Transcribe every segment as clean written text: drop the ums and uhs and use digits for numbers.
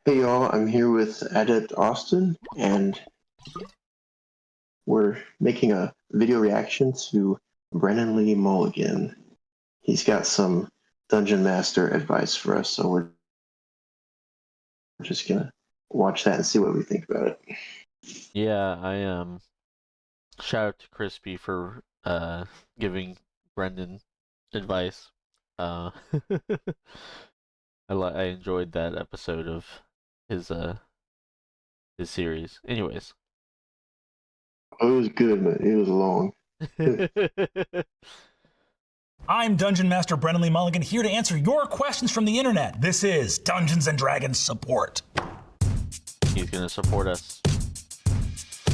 Hey y'all, I'm here with Adept Austin, and we're making a video reaction to Brennan Mulligan. He's got some Dungeon Master advice for us, so we're just gonna watch that and see what we think about it. Yeah, I. Shout out to Crispy for giving Brendan advice. Uh, I enjoyed that episode of his uh his series. Anyways. Oh, it was good, but it was long. I'm Dungeon Master Brennan Lee Mulligan, here to answer your questions from the internet. This is Dungeons and Dragons Support. He's gonna support us.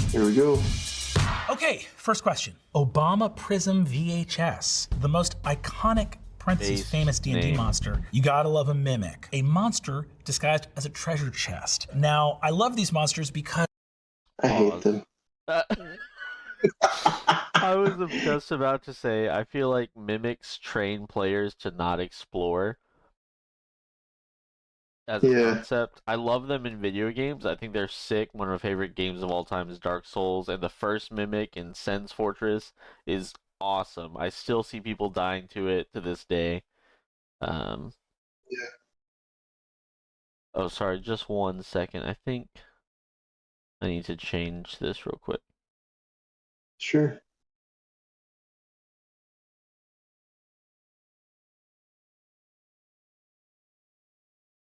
Here we go. Okay, first question. Obama Prism VHS, the most iconic parentheses famous D&D monster. You gotta love a mimic. A monster disguised as a treasure chest. Now, I love these monsters because I hate them. I was just about to say, I feel like mimics train players to not explore as a concept. I love them in video games. I think they're sick. One of my favorite games of all time is Dark Souls, and the first mimic in Sen's Fortress is awesome. I still see people dying to it to this day. Yeah. Oh, sorry, just 1 second. I think I need to change this real quick. Sure.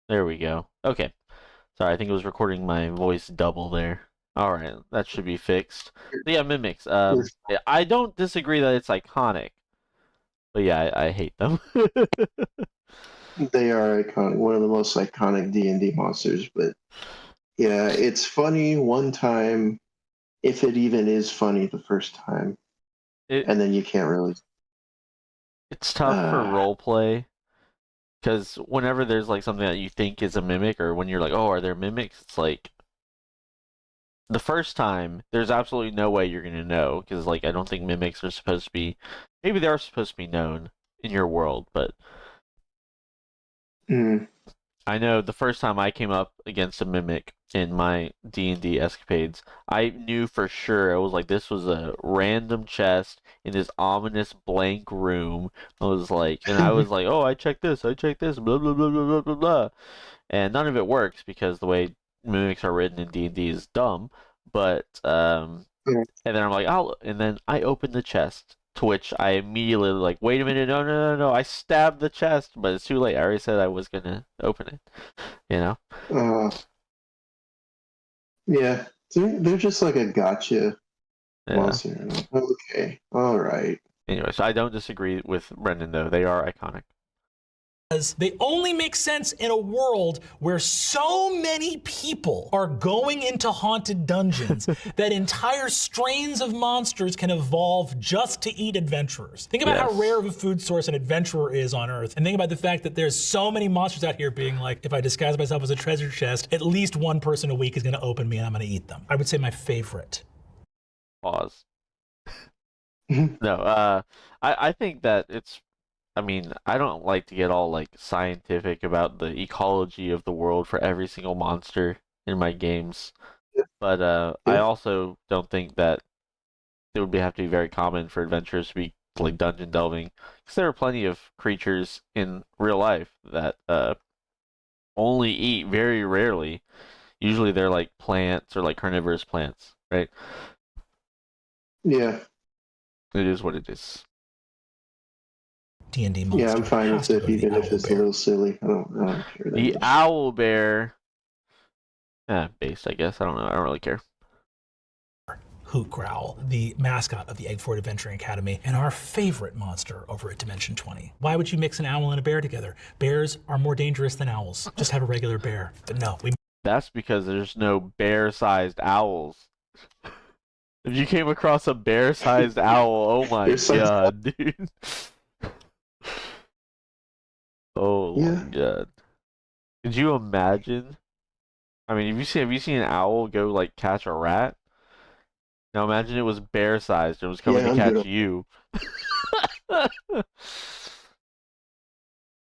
There we go. Okay. Sorry, I think it was recording my voice double there. Alright, that should be fixed. But yeah, mimics. I don't disagree that it's iconic. But yeah, I hate them. They are iconic, one of the most iconic D&D monsters, but yeah, it's funny one time, if it even is funny the first time, and then you can't really. It's tough for roleplay, because whenever there's like something that you think is a mimic, or when you're like, oh, are there mimics? It's like the first time, there's absolutely no way you're gonna know, because like I don't think mimics are supposed to be. Maybe they are supposed to be known in your world, but I know the first time I came up against a mimic in my D&D escapades, I knew for sure. I was like, this was a random chest in this ominous blank room. I was like, oh, I checked this, blah blah blah blah blah blah blah, and none of it works because the way mimics are written in D&D is dumb. But and then I'm like, and then I opened the chest, to which I immediately like, wait a minute, no, no, no, no, I stabbed the chest, but it's too late. I already said I was gonna open it, you know? Yeah, they're just like a gotcha monster. Okay, all right. Anyway, so I don't disagree with Brendan, though. They are iconic. They only make sense in a world where so many people are going into haunted dungeons that entire strains of monsters can evolve just to eat adventurers. Think about how rare of a food source an adventurer is on Earth, and think about the fact that there's so many monsters out here being like, if I disguise myself as a treasure chest, at least one person a week is going to open me and I'm going to eat them. I would say my favorite. Pause. No, I think that it's. I mean, I don't like to get all like scientific about the ecology of the world for every single monster in my games, but I also don't think that it would have to be very common for adventurers to be like dungeon delving, because there are plenty of creatures in real life that only eat very rarely. Usually they're like plants or like carnivorous plants, right? Yeah. It is what it is. D&D monster. Yeah, I'm fine with it, even if it's a little silly. I don't care. The owl bear. Based, I guess. I don't know. I don't really care. Hoot Growl, the mascot of the Eggford Adventuring Academy, and our favorite monster over at Dimension 20. Why would you mix an owl and a bear together? Bears are more dangerous than owls. Just have a regular bear. But no, That's because there's no bear-sized owls. If you came across a bear-sized owl, oh my god, dude. Oh my god. Could you imagine? I mean, have you seen an owl go like catch a rat? Now imagine it was bear-sized and it was coming to catch you.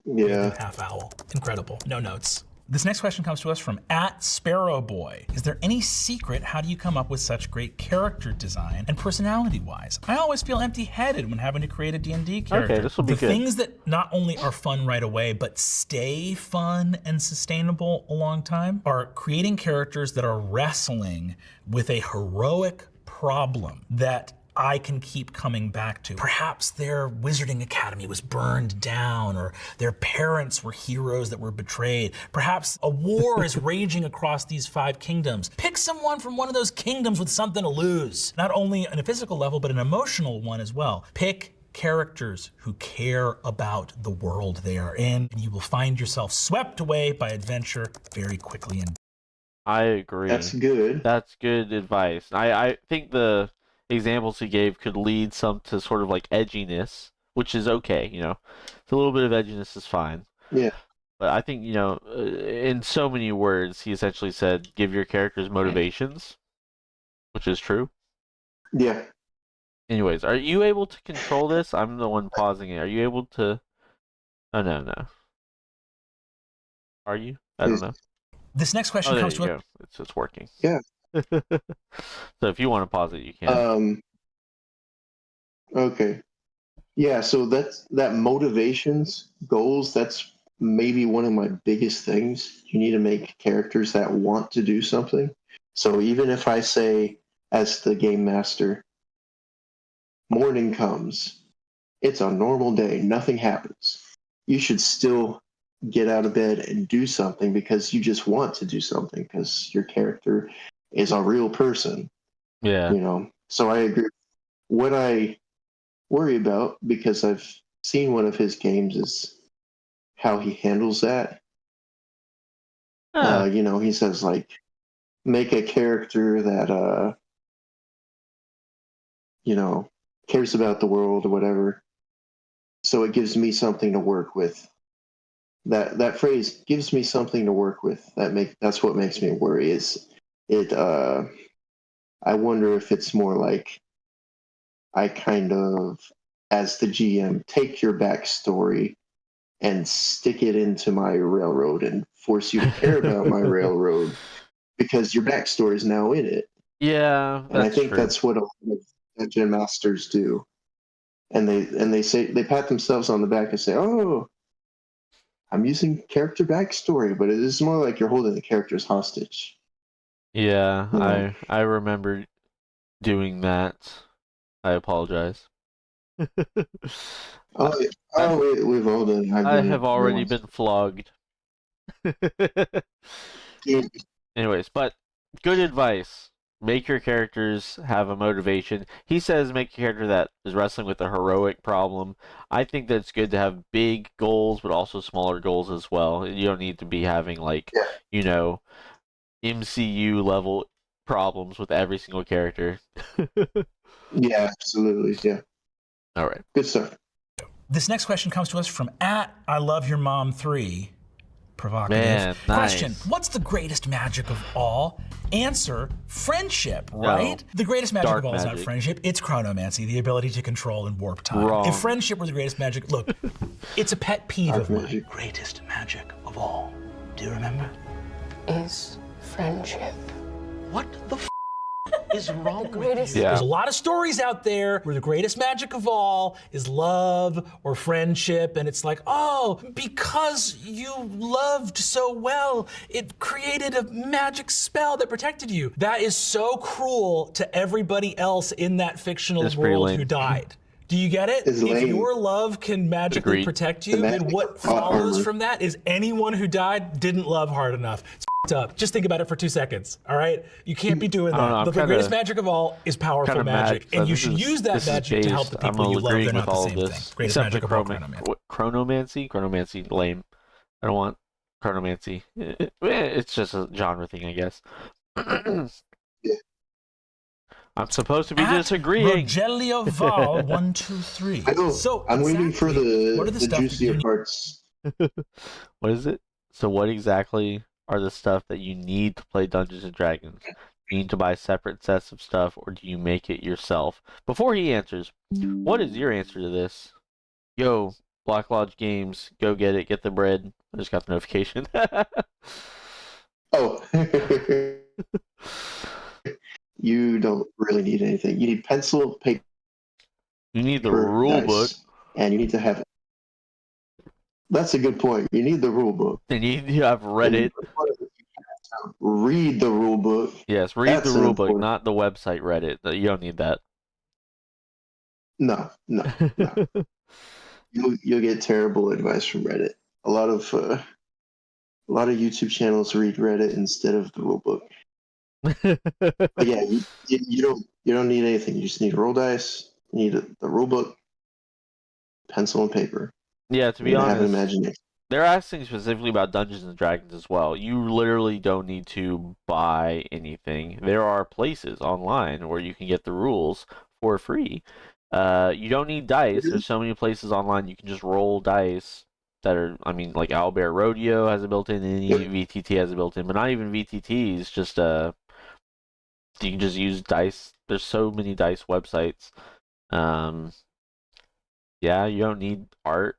Yeah. Half owl. Incredible. No notes. This next question comes to us from @SparrowBoy. Is there any secret? How do you come up with such great character design and personality-wise? I always feel empty-headed when having to create a D&D character. Okay, this will be the good. things that not only are fun right away, but stay fun and sustainable a long time are creating characters that are wrestling with a heroic problem that I can keep coming back to. Perhaps their wizarding academy was burned down, or their parents were heroes that were betrayed. Perhaps a war is raging across these 5 kingdoms. Pick someone from one of those kingdoms with something to lose. Not only on a physical level, but an emotional one as well. Pick characters who care about the world they are in, and you will find yourself swept away by adventure very quickly. And I agree. That's good. That's good advice. I think the examples he gave could lead some to sort of like edginess, which is okay, you know. A little bit of edginess is fine. Yeah. But I think, you know, in so many words, he essentially said, give your characters motivations, which is true. Yeah. Anyways, are you able to control this? I'm the one pausing it. Are you able to... Oh, no. Are you? I don't know. this next question there comes you to us. go. It's working. Yeah. So if you want to pause it, you can. Okay. Yeah, so that motivations, goals, that's maybe one of my biggest things. You need to make characters that want to do something. So even if I say, as the game master, morning comes, it's a normal day, nothing happens, you should still get out of bed and do something because you just want to do something because your character is a real person. Yeah. You know, so I agree. What I worry about, because I've seen one of his games, is how he handles that. You know, he says, like, make a character that, you know, cares about the world or whatever. So it gives me something to work with. That phrase gives me something to work with. That's what makes me worry. Is it? I wonder if it's more like I kind of, as the GM, take your backstory and stick it into my railroad and force you to care about my railroad because your backstory is now in it. Yeah, And I think true. that's what a lot of dungeon masters do. And they say, they pat themselves on the back and say, "Oh, I'm using character backstory," but it is more like you're holding the characters hostage. Yeah, You know? I remember doing that. I apologize. We've all done. I have already been flogged. Yeah. Anyways, but good advice. Make your characters have a motivation. He says make a character that is wrestling with a heroic problem. I think that it's good to have big goals, but also smaller goals as well. You don't need to be having, like, you know, MCU level problems with every single character. Yeah, absolutely. Yeah. All right. Good stuff. This next question comes to us from @ILoveYourMom3. Provocative. Man, nice. Question: what's the greatest magic of all? Answer: friendship, right? The greatest magic Dark of all is not magic. friendship, it's chronomancy, the ability to control and warp time. Wrong. If friendship were the greatest magic, look, it's a pet peeve Dark of mine. magic. Greatest magic of all. Do you remember? Is friendship. What the is wrong with greatest- you? Yeah. There's a lot of stories out there where the greatest magic of all is love or friendship, and it's like, oh, because you loved so well, it created a magic spell that protected you. That is so cruel to everybody else in that fictional It's pretty world lame. who died. Do you get it? It's If lame. your love can magically Agreed. protect you, The then magic what of plot follows armor. from that is anyone who died didn't love hard enough. It's f***ed up. Just think about it for 2 seconds, all right? You can't be doing I don't know, that. I'm The kinda- greatest magic of all is powerful Kinda magic, mad, so and you this should is- use that this is magic to help the based- people you love. agreeing They're not with the all same of thing. this, Greatest except magic for of all, chronomancy. chronomancy. Chronomancy, lame. I don't want chronomancy. It's just a genre thing, I guess. Yeah. I'm supposed to be At disagreeing. Rogelio Val 123. I know. So I'm waiting for exactly, what are the stuff that juicier you parts. What is it? So what exactly are the stuff that you need to play Dungeons and Dragons? You need to buy separate sets of stuff, or do you make it yourself? Before he answers, what is your answer to this? Yo, Black Lodge Games, go get it, get the bread. I just got the notification. Oh, you don't really need anything. You need pencil, paper, You need the rule book. dice, and you need to have. That's a good point. You need the rule book. And you have And Reddit. read the rule book. Yes, read That's the rule book, important. not the website Reddit. You don't need that. No. You'll get terrible advice from Reddit. A lot of YouTube channels read Reddit instead of the rule book. But yeah, you don't need anything. You just need roll dice. You need the rule book, pencil and paper. Yeah, to be And have an honest, imagination. they're asking specifically about Dungeons and Dragons as well. You literally don't need to buy anything. There are places online where you can get the rules for free. You don't need dice. There's so many places online you can just roll dice that are, I mean, like Owlbear Rodeo has a built-in, any VTT has a built-in, but not even VTTs, just you can just use dice. There's so many dice websites. Yeah, you don't need art.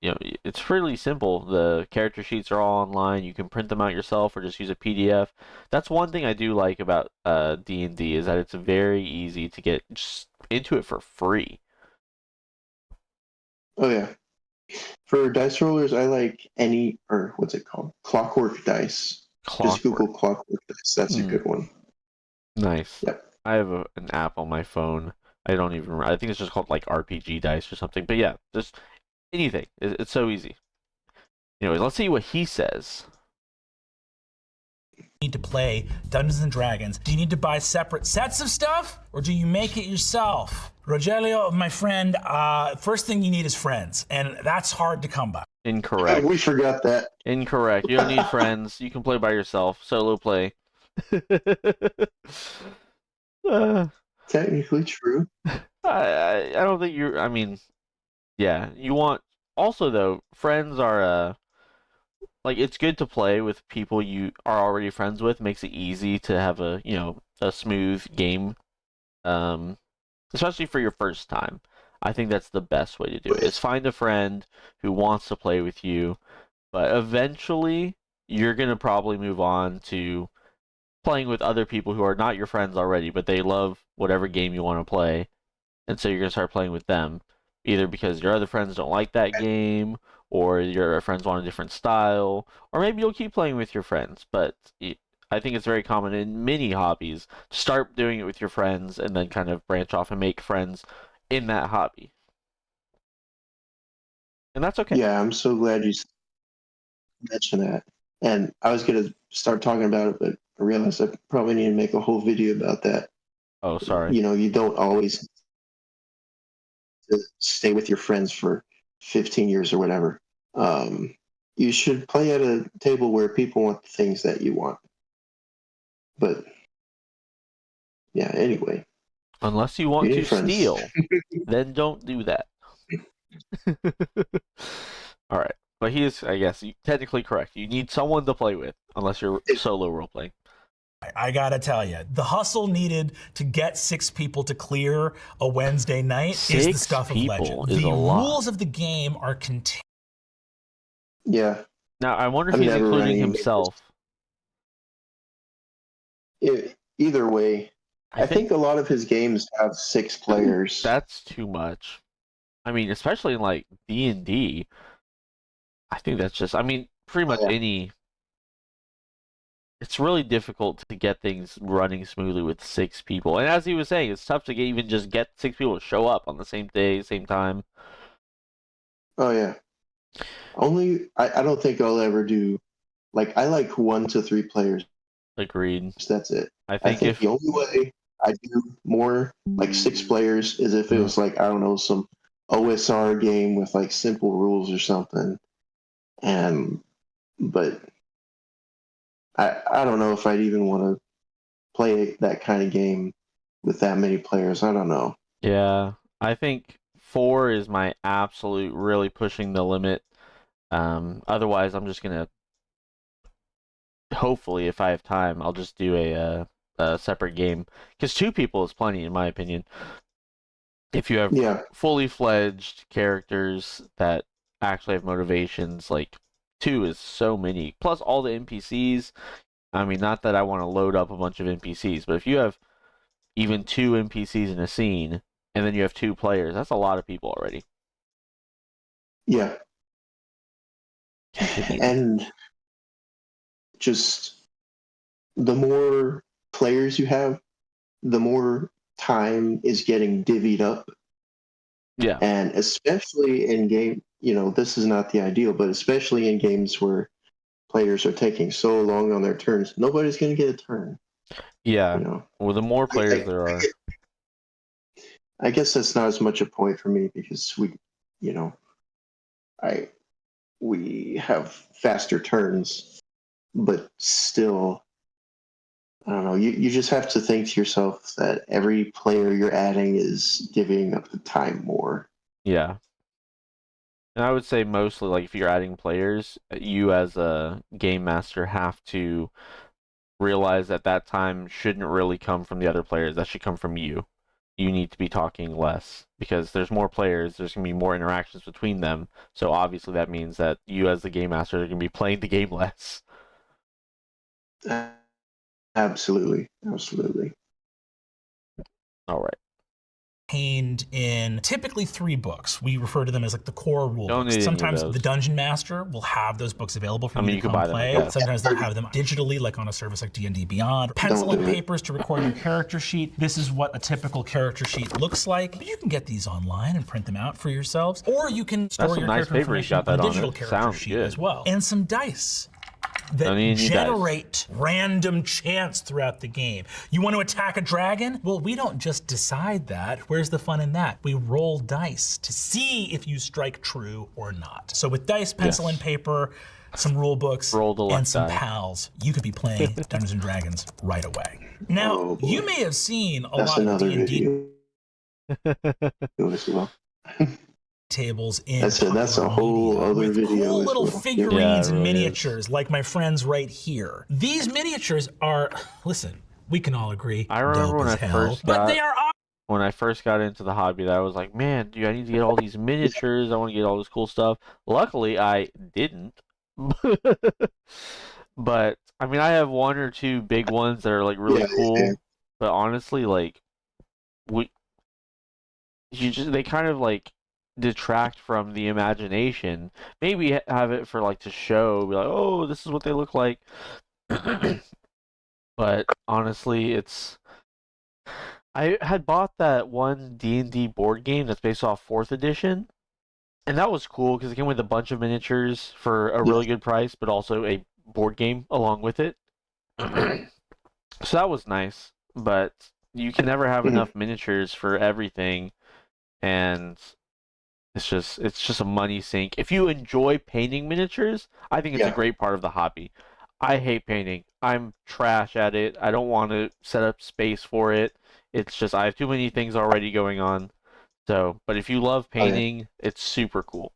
It's really simple. The character sheets are all online. You can print them out yourself or just use a PDF. That's one thing I do like about D&D is that it's very easy to get just into it for free. Oh yeah. For dice rollers, I like what's it called? Clockwork Dice. Just Google Clockwork Dice. That's a good one. Nice. Yep. I have an app on my phone. I don't even remember. I think it's just called like RPG Dice or something. But yeah, just anything. It's so easy. Anyways, let's see what he says. Need to play Dungeons and Dragons. Do you need to buy separate sets of stuff, or do you make it yourself? Rogelio, my friend, first thing you need is friends, and that's hard to come by. Incorrect. We forgot that. Incorrect. You don't need friends. You can play by yourself. Solo play. Technically true. I don't think you're. I mean, yeah. You want. Also, though, friends are like it's good to play with people you are already friends with. Makes it easy to have a smooth game. Especially for your first time. I think that's the best way to do it. Is find a friend who wants to play with you, but eventually you're gonna probably move on to playing with other people who are not your friends already, but they love whatever game you want to play, and so you're gonna start playing with them, either because your other friends don't like that game, or your friends want a different style, or maybe you'll keep playing with your friends. But I think it's very common in many hobbies to start doing it with your friends and then kind of branch off and make friends in that hobby. And that's okay. Yeah, I'm so glad you mentioned that. And I was going to start talking about it, but I realized I probably need to make a whole video about that. Oh, sorry. You don't always stay with your friends for 15 years or whatever. You should play at a table where people want the things that you want. But yeah, anyway. Unless you want to steal, then don't do that. All right. But he is, I guess, technically correct. You need someone to play with, unless you're solo role-playing. I gotta tell you, the hustle needed to get 6 people to clear a Wednesday night is the stuff of legend. The rules of the game are contained. Yeah. Now, I wonder if he's including himself. Either way, I think a lot of his games have 6 players. That's too much. I mean, especially in like D&D. I think that's just, pretty much any. It's really difficult to get things running smoothly with 6 people. And as he was saying, it's tough to even get 6 people to show up on the same day, same time. Oh, yeah. I don't think I'll ever do, I like 1 to 3 players. Agreed. That's it. I think the only way I do more, 6 players, is if it was I don't know, some OSR game with simple rules or something. But I don't know if I'd even want to play that kind of game with that many players. I don't know. Yeah, I think 4 is my absolute really pushing the limit. Otherwise, I'm just gonna. Hopefully, if I have time, I'll just do a separate game. Because 2 people is plenty, in my opinion. If you have fully fledged characters that actually have motivations. Like 2 is so many. Plus all the NPCs. I mean, not that I want to load up a bunch of NPCs, but if you have even 2 NPCs in a scene, and then you have 2 players, that's a lot of people already. Yeah. Continue. And just the more players you have, the more time is getting divvied up. Yeah. And especially in game, this is not the ideal, but especially in games where players are taking so long on their turns, nobody's going to get a turn. Yeah. You know, Well, the more players there are. I guess that's not as much a point for me because you know, we have faster turns, but still, I don't know. You just have to think to yourself that every player you're adding is divvying up the time more. Yeah. And I would say mostly, like, if you're adding players, you as a game master have to realize that that time shouldn't really come from the other players. That should come from you. You need to be talking less because there's more players. There's going to be more interactions between them. So obviously that means that you as the game master are going to be playing the game less. Absolutely, absolutely. All right. Contained in typically 3 books. We refer to them as like the core rule Don't books. need any of Sometimes those. the dungeon master will have those books available for I you mean, to you could come buy them, I play. guess. Sometimes they'll have them digitally, like on a service like DnD Beyond. Pencil Don't and do it. papers to record your character sheet. This is what a typical character sheet looks like. You can get these online and print them out for yourselves, or you can store some your nice character paper you information got that on a on digital it. character Sounds sheet good. as well. And some dice that Don't need any dice. generate random chance throughout the game. You want to attack a dragon? Well, we don't just decide that. Where's the fun in that? We roll dice to see if you strike true or not. So with dice, pencil, Yes. and paper, some rule books, Roll the luck and some die. pals, you could be playing Dungeons and Dragons right away. Now, Oh, boy. you may have seen a That's lot of another D&D video as well. tables in That's a popular whole media other with video cool as little well. figurines Yeah, it and really miniatures like my friends right here. These miniatures are, listen, we can all agree, I remember dope when as I hell, first but got- they are When I first got into the hobby, that I was like, man, dude, I need to get all these miniatures. I want to get all this cool stuff. Luckily, I didn't. But I mean, I have 1 or 2 big ones that are like really Yeah, cool. yeah. But honestly, like they kind of like detract from the imagination. Maybe have it for like to show, be like, oh, this is what they look like. But honestly, I had bought that one D&D board game that's based off 4th edition, and that was cool because it came with a bunch of miniatures for a really good price, but also a board game along with it. So that was nice, but you can never have enough miniatures for everything, and it's just a money sink. If you enjoy painting miniatures, I think it's a Yeah. great part of the hobby. I hate painting. I'm trash at it. I don't want to set up space for it. It's just I have too many things already going on. So, but if you love Oh, yeah. painting, it's super cool.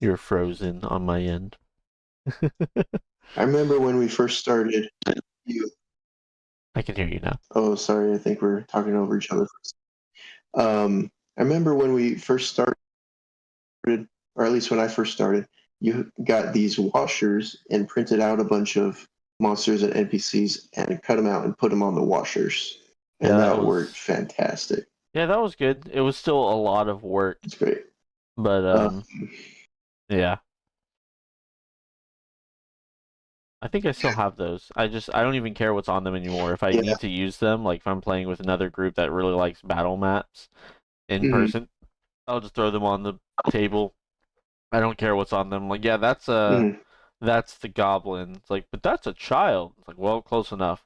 You're frozen on my end. I remember when we first started. I can hear you now. Oh, sorry. I think we're talking over each other. I remember when we first started, or at least when I first started, you got these washers and printed out a bunch of monsters and NPCs and cut them out and put them on the washers. And Yeah, that worked fantastic. Yeah, that was good. It was still a lot of work, It's great. but yeah. I think I still have those. I don't even care what's on them anymore. If I Yeah. need to use them, like if I'm playing with another group that really likes battle maps in person, I'll just throw them on the table. I don't care what's on them. Like, yeah, that's the goblin. It's like, but that's a child. It's like, well, close enough.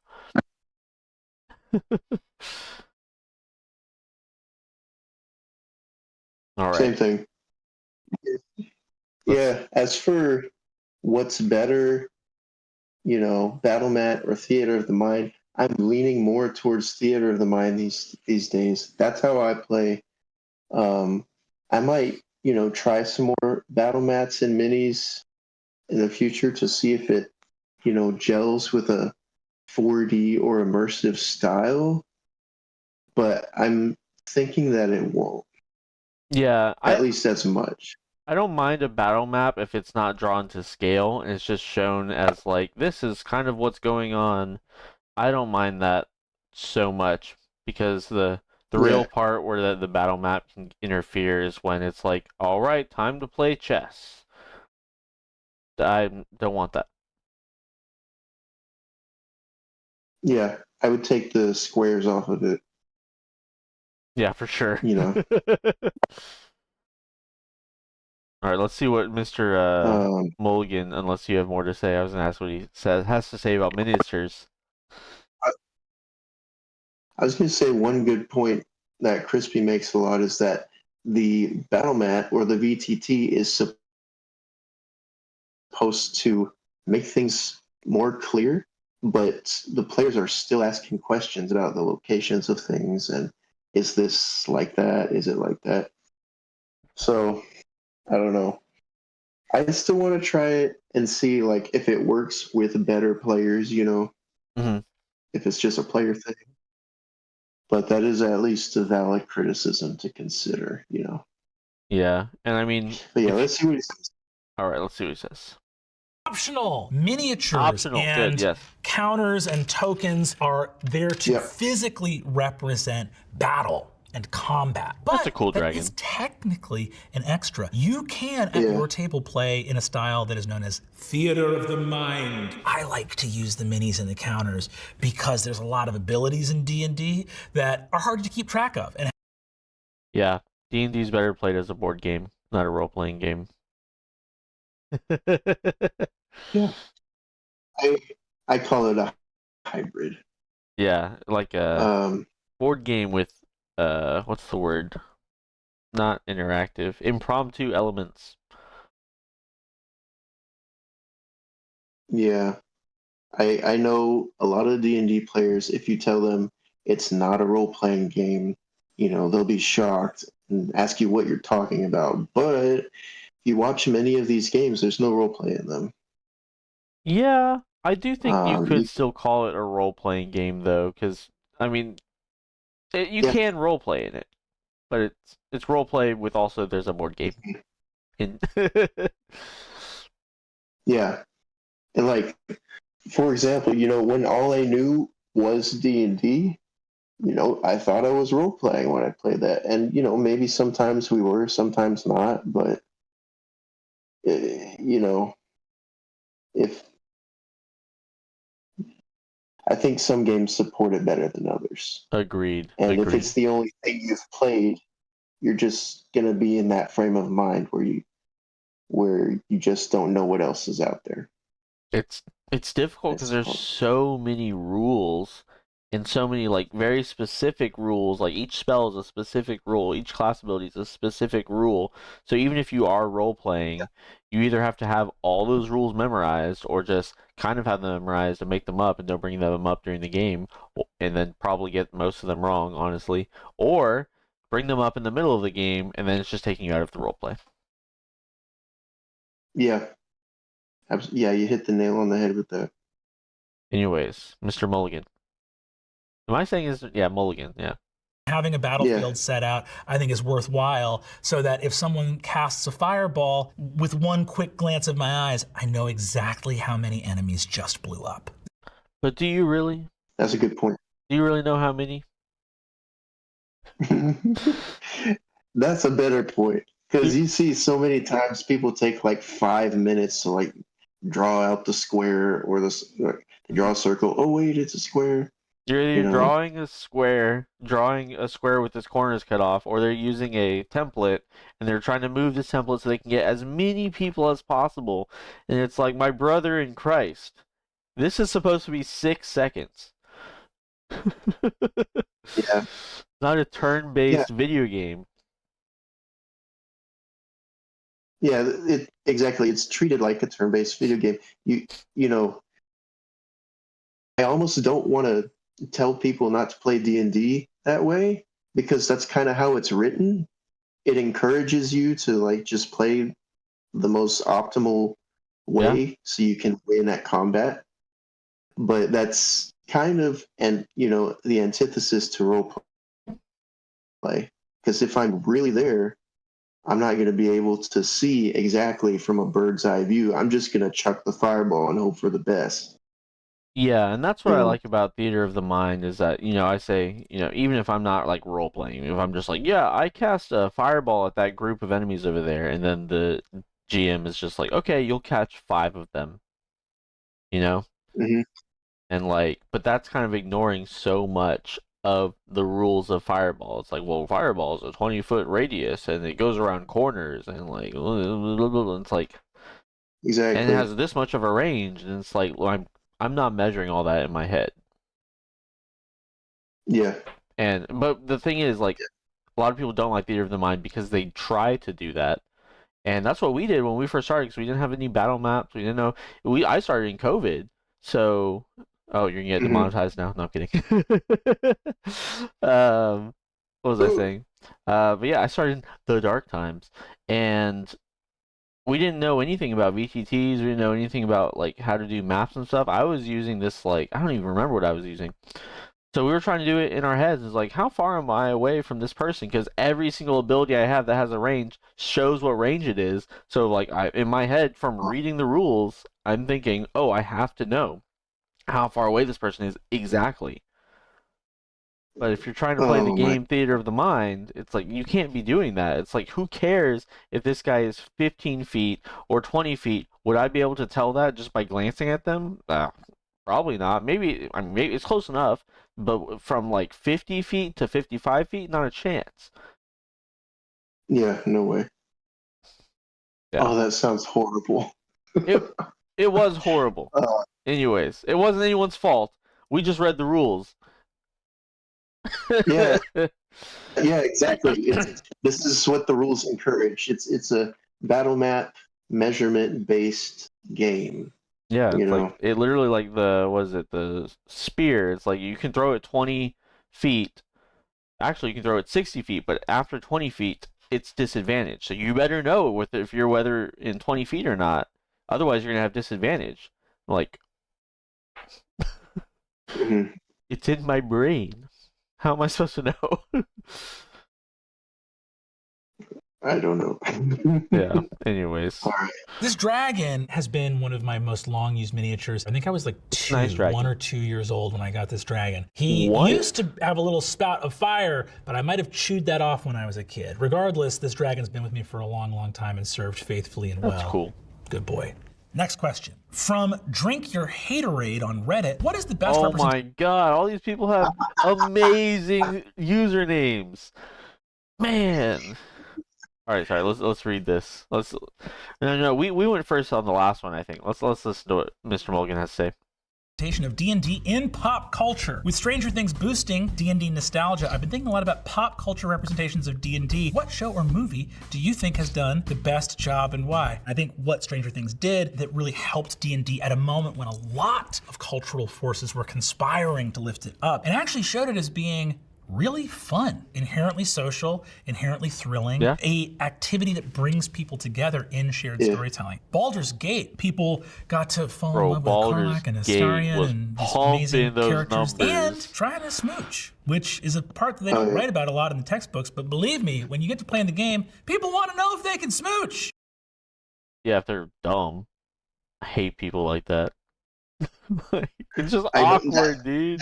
All right. Same thing. Yeah. As for what's better, Battle Mat or Theater of the Mind, I'm leaning more towards Theater of the Mind these days. That's how I play. I might, try some more Battle Mats and minis in the future to see if it, gels with a 4D or immersive style. but I'm thinking that it won't. Yeah, At least as much. I don't mind a battle map if it's not drawn to scale and it's just shown as like this is kind of what's going on. I don't mind that so much because the real Yeah. part where the battle map can interfere is when it's like, all right, time to play chess. I don't want that. Yeah. I would take the squares off of it, Yeah, for sure. you know. All right, let's see what Mr. Mulligan, unless you have more to say. I was gonna ask what he has to say about miniatures. I was going to say one good point that Crispy makes a lot is that the battle mat or the VTT is supposed to make things more clear, but the players are still asking questions about the locations of things and is this like that? Is it like that? So I don't know. I still want to try it and see like if it works with better players, you know, Mhm. if it's just a player thing. But that is at least a valid criticism to consider, you know. Yeah, and I mean, But yeah, let's see what he says. all right, let's see what he says. Optional miniatures Optional, good, and yes. counters and tokens are there to Yep. physically represent battle and combat. But That's a cool that dragon. is technically an extra. You can, at Yeah. your table, play in a style that is known as theater of the mind. I like to use the minis and the counters because there's a lot of abilities in D&D that are hard to keep track of. And Yeah, D&D is better played as a board game, not a role-playing game. Yeah. I call it a hybrid. Yeah, like a Um, board game with what's the word? Not interactive, impromptu elements. yeah. I know a lot of D&D players, if you tell them it's not a role-playing game, you know, they'll be shocked and ask you what you're talking about. But if you watch many of these games, there's no role-play in them. Yeah, I do think you could You, still call it a role-playing game though, because I mean, you yeah. can role-play in it, but it's role-play with also there's a board game in. Yeah. And like, for example, you know, when all I knew was D&D, you know, I thought I was role playing when I played that. And, you know, maybe sometimes we were, sometimes not. But, you know, if I think some games support it better than others. Agreed. And if Agreed. it's the only thing you've played, you're just going to be in that frame of mind where you just don't know what else is out there. It's difficult because It's there's fun. so many rules and so many like very specific rules. Like each spell is a specific rule, each class ability is a specific rule. So even if you are role playing, you either have to have all those rules memorized or just kind of have them memorized and make them up and don't bring them up during the game and then probably get most of them wrong, honestly, or bring them up in the middle of the game and then it's just taking you out of the role play. Yeah. Yeah, you hit the nail on the head with that. Anyways, Mr. Mulligan. Am I saying is yeah, Mulligan, yeah. having a battlefield Yeah. set out, I think, is worthwhile so that if someone casts a fireball, with one quick glance of my eyes, I know exactly how many enemies just blew up. But do you really? That's a good point. Do you really know how many? That's a better point. Because you see so many times people take like 5 minutes to like draw out the square or draw a circle. Oh wait, it's a square. You're either You know. drawing a square with its corners cut off, or they're using a template and they're trying to move this template so they can get as many people as possible. And it's like my brother in Christ. This is supposed to be 6 seconds. Yeah. Not a turn-based video game. Yeah. Exactly. It's treated like a turn-based video game. You know. I almost don't want to tell people not to play D&D that way because that's kind of how it's written. It encourages you to like just play the most optimal way so you can win at combat. But that's kind of the antithesis to role play. Because if I'm really there, I'm not going to be able to see exactly from a bird's eye view. I'm just going to chuck the fireball and hope for the best. Yeah, and that's what You I know? like about Theater of the Mind is that, I say, even if I'm not like role playing, if I'm just like, yeah, I cast a fireball at that group of enemies over there, and then the GM is just like, okay, you'll catch 5 of them, you know? Hmm. And like, but that's kind of ignoring so much of the rules of fireball. It's like, well, fireball is a 20-foot radius and it goes around corners and like, it's like, and it Exactly. has this much of a range, and it's like, well, I'm not measuring all that in my head. Yeah. But the thing is, like, a lot of people don't like Theater of the Mind because they try to do that, and that's what we did when we first started because we didn't have any battle maps. We didn't know. I started in COVID, so oh, you're gonna get Hmm. demonetized now. No, I'm kidding. What was I saying? But yeah, I started in the dark times, and we didn't know anything about VTTs. We didn't know anything about like how to do maps and stuff. I was using this like I don't even remember what I was using. So we were trying to do it in our heads. It's like, how far am I away from this person? Because every single ability I have that has a range shows what range it is. So like in my head, from reading the rules, I'm thinking, oh, I have to know how far away this person is exactly. But if you're trying to play the Oh my. game Theater of the Mind, it's like you can't be doing that. It's like who cares if this guy is 15 feet or 20 feet? Would I be able to tell that just by glancing at them? Probably not. Maybe I mean, maybe it's close enough, but from like 50 feet to 55 feet, not a chance. Yeah. No way. Yeah, Oh, that sounds horrible. it it was horrible. Uh, Anyways, it wasn't anyone's fault. We just read the rules. yeah. Yeah. Exactly. This is what the rules encourage. It's a battle map measurement based game. Yeah, You it's like know. it literally like the spear. It's like you can throw it 20 feet. Actually, you can throw it 60 feet, but after 20 feet, it's disadvantaged. So you better know if you're whether in 20 feet or not. Otherwise, you're gonna have disadvantage. Like Hmm. it's in my brain. How am I supposed to know? I don't know. Yeah. Anyways, All right. This dragon has been one of my most long used miniatures. I think I was like Nice dragon. 1 or 2 years old when I got this dragon. He What? used to have a little spout of fire, but I might have chewed that off when I was a kid. Regardless, this dragon's been with me for a long, long time and served faithfully and That's well. cool. Good boy. Next question. From Drink Your Haterade on Reddit, what is the best Oh representation? my god! All these people have amazing usernames. Man. All right, sorry. Let's read this. No. We went first on the last one. I think. Let's listen to what Mr. Mulligan has to say. Of D&D in pop culture. With Stranger Things boosting D&D nostalgia, I've been thinking a lot about pop culture representations of D&D. What show or movie do you think has done the best job and why? I think what Stranger Things did that really helped D&D at a moment when a lot of cultural forces were conspiring to lift it up and actually showed it as being really fun, inherently social, inherently thrilling, Yeah. a activity that brings people together in shared Yeah. storytelling. Baldur's Gate, people got to fall in Bro, love with Baldur's Karlach and Gate Astarion was and these pumping amazing those characters numbers. and trying to smooch, which is a part that they Oh, don't yeah. write about a lot in the textbooks, but believe me, when you get to play in the game, people want to know if they can smooch. Yeah, if they're dumb. I hate people like that. Like, it's just I know awkward, dude.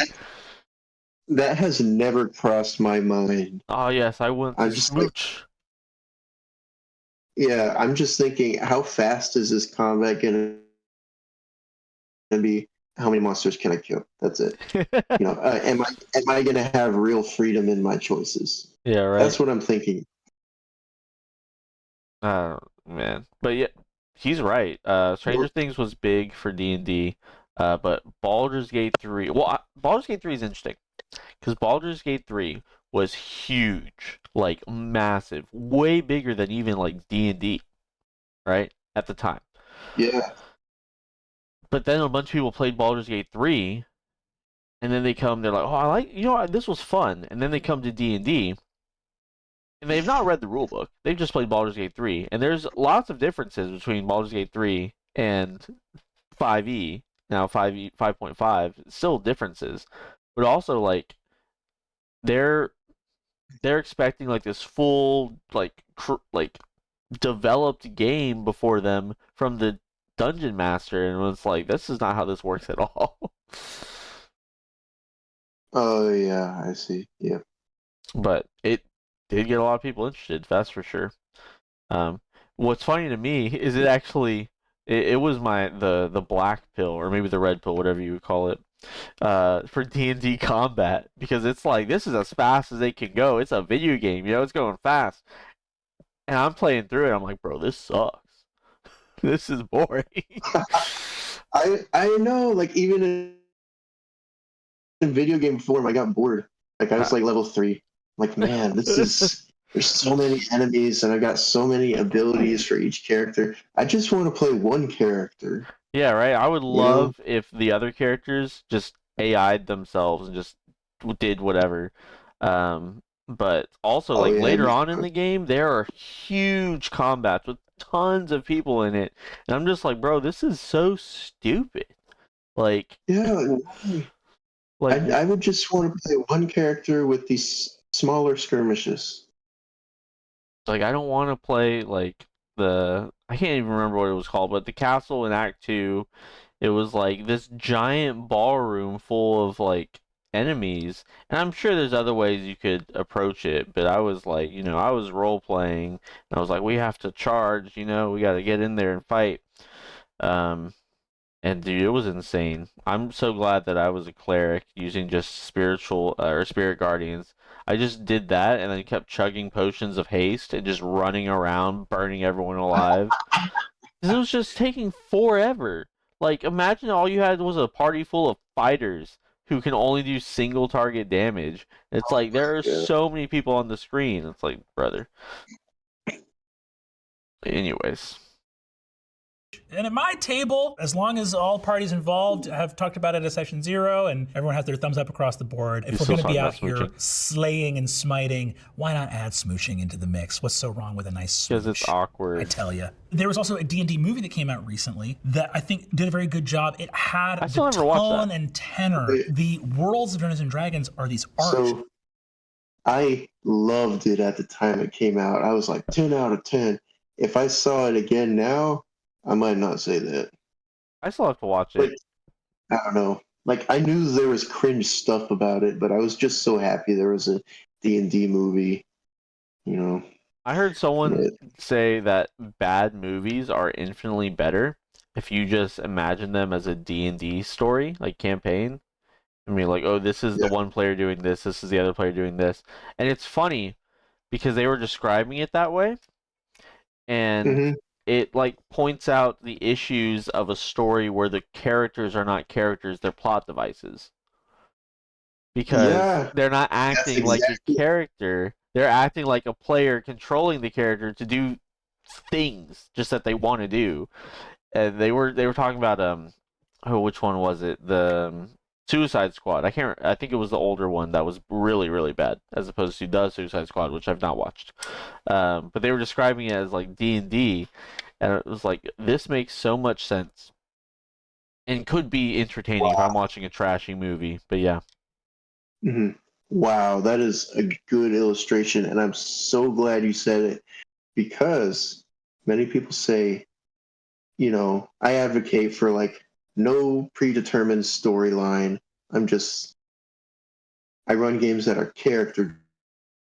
that has never crossed my mind. Oh yes, I want I'm to just like, smooch. yeah, I'm just thinking, how fast is this combat gonna be? How many monsters can I kill? That's it. You know, am I gonna have real freedom in my choices? Yeah, right. That's what I'm thinking. Man. But yeah, he's right. Stranger Things was big for D&D, but Baldur's Gate 3. Well, Baldur's Gate 3 is interesting because Baldur's Gate 3 was huge, like massive, way bigger than even like D&D, right? At the time. Yeah, But then a bunch of people played Baldur's Gate 3, and then they're like, "Oh, I like, this was fun." And then they come to D&D, and they've not read the rule book. They've just played Baldur's Gate 3, and there's lots of differences between Baldur's Gate 3 and 5e. Now 5e 5.5, still differences, but also like they're they're expecting like this full like developed game before them from the dungeon master, and it was like, this is not how this works at all. Oh yeah, I see. Yeah. But it did get a lot of people interested, that's for sure. Um, what's funny to me is it actually it was the black pill, or maybe the red pill, whatever you would call it, for D&D combat, because it's like, this is as fast as they can go. It's a video game, it's going fast. And I'm playing through it, I'm like, bro, this sucks. This is boring. I know, like even in video game form, I got bored. Like I was like level 3. Like, man, there's so many enemies and I got so many abilities for each character. I just want to play one character, Yeah, right. I would you know? love if the other characters just AI'd themselves and just did whatever. But also, Oh like, yeah, later on in the game, there are huge combats with tons of people in it, and I'm just like, bro, this is so stupid. Like, yeah. Why? like, I would just want to play one character with these smaller skirmishes. I don't want to play like I can't even remember what it was called, but the castle in Act 2, it was like this giant ballroom full of like enemies. And I'm sure there's other ways you could approach it, but I was like, I was role playing, and I was like, we have to charge, we got to get in there and fight. Um, and dude, it was insane. I'm so glad that I was a cleric using just spiritual or spirit guardians. I just did that and then kept chugging potions of haste and just running around, burning everyone alive. 'Cause it was just taking forever. Like, imagine all you had was a party full of fighters who can only do single target damage. It's like there are Yeah. so many people on the screen. It's like, brother. Anyways. And at my table, as long as all parties involved have talked about it at session 0 and everyone has their thumbs up across the board, if we're still going to be talking out about here smooching? slaying and smiting, why not add smooching into the mix? What's so wrong with a nice smooch? Because it's awkward. I tell you. There was also a D&D movie that came out recently that I think did a very good job. It had I still the never watched tone that. and tenor. The worlds of Dungeons and Dragons are these arcs. So I loved it at the time it came out. I was like 10 out of 10. If I saw it again now, I might not say that. I still have to watch But it. I don't know. Like I knew there was cringe stuff about it, but I was just so happy there was a D&D movie, you know. I heard someone It, say that bad movies are infinitely better if you just imagine them as a D&D story, like campaign. I mean, like, oh, this is the yeah. one player doing this is the other player doing this. And it's funny because they were describing it that way, and Hmm. it like points out the issues of a story where the characters are not characters, they're plot devices. Because Yeah, they're not that's acting like a exactly. character. They're acting like a player controlling the character to do things just that they want to do. And they were talking about which one was it? The Suicide Squad. I think it was the older one that was really really bad, as opposed to the Suicide Squad, which I've not watched. But they were describing it as like D&D, and it was like, this makes so much sense and could be entertaining if I'm Wow. watching a trashy movie. But yeah. Hmm. Wow, that is a good illustration, and I'm so glad you said it because many people say, I advocate for like no predetermined storyline. I'm just I run games that are character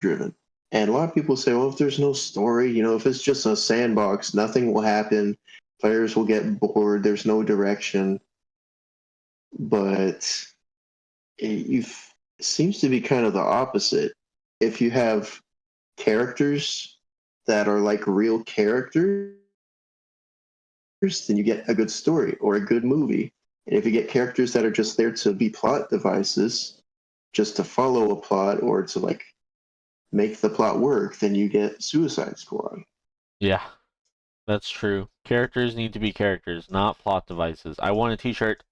driven. And a lot of people say, well, if there's no story, if it's just a sandbox, nothing will happen. Players will get bored. There's no direction. But it seems to be kind of the opposite. If you have characters that are like real characters, then you get a good story or a good movie. And if you get characters that are just there to be plot devices, just to follow a plot or to like make the plot work, then you get Suicide Squad, Yeah, that's true. Characters need to be characters, not plot devices. I want a t-shirt.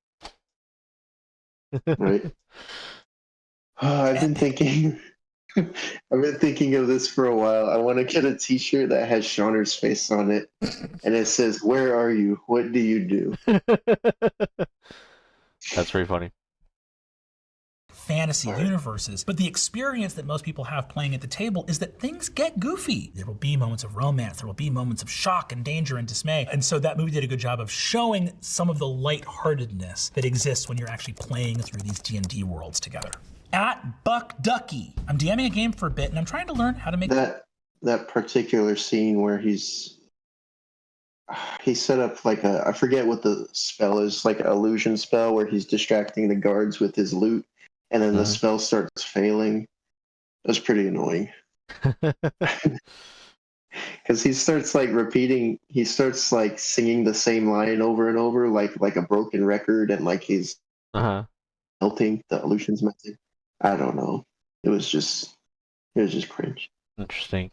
right? I've been thinking. I've been thinking of this for a while. I want to get a T-shirt that has Shauner's face on it, and it says, "Where are you? What do you do?" That's pretty funny. fantasy universes. But the experience that most people have playing at the table is that things get goofy. There will be moments of romance, there will be moments of shock and danger and dismay. And so that movie did a good job of showing some of the lightheartedness that exists when you're actually playing through these D&D worlds together. At Buck Ducky, I'm DMing a game for a bit and I'm trying to learn how to make that particular scene where he set up like I forget what the spell is, like an illusion spell where he's distracting the guards with his loot, and then the spell starts failing. It was pretty annoying. Because he starts like singing the same line over and over, like a broken record, and like he's melting, the illusion's melting. I don't know. It was just cringe. Interesting.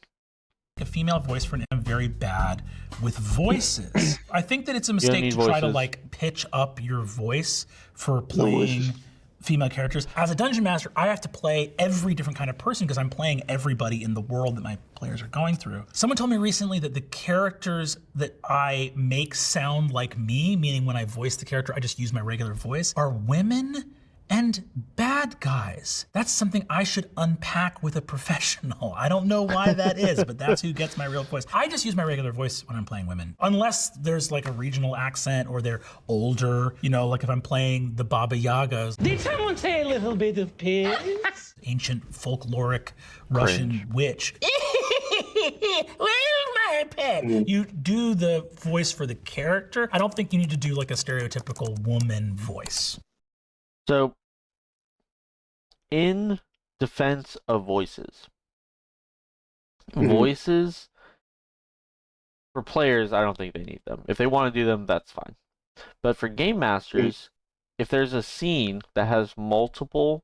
A female voice for an I'm very bad with voices. I think that it's a mistake to try to like pitch up your voice for playing female characters. As a dungeon master, I have to play every different kind of person because I'm playing everybody in the world that my players are going through. Someone told me recently that the characters that I make sound like me, meaning when I voice the character, I just use my regular voice, are women and bad guys. That's something I should unpack with a professional. I don't know why that is, but that's who gets my real voice. I just use my regular voice when I'm playing women. Unless there's like a regional accent or they're older, you know, like if I'm playing the Baba Yagas. Did someone say a little bit of piss? Ancient folkloric Russian witch. Where's my pen? You do the voice for the character. I don't think you need to do like a stereotypical woman voice. So, in defense of voices, voices for players, I don't think they need them. If they want to do them, that's fine. But for game masters, if there's a scene that has multiple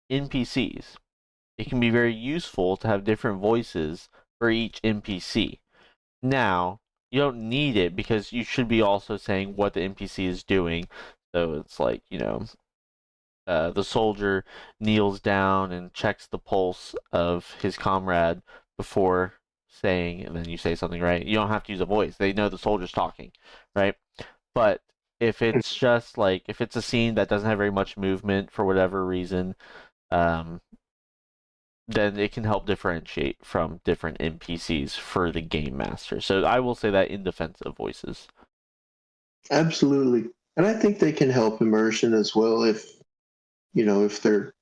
NPCs, it can be very useful to have different voices for each NPC. Now, you don't need it because you should be also saying what the NPC is doing. So it's like, you know, the soldier kneels down and checks the pulse of his comrade before saying, and then you say something, right? You don't have to use a voice. They know the soldier's talking, right? But if it's just like, if it's a scene that doesn't have very much movement for whatever reason, then it can help differentiate from different NPCs for the game master. So I will say that in defense of voices. Absolutely. And I think they can help immersion as well if they're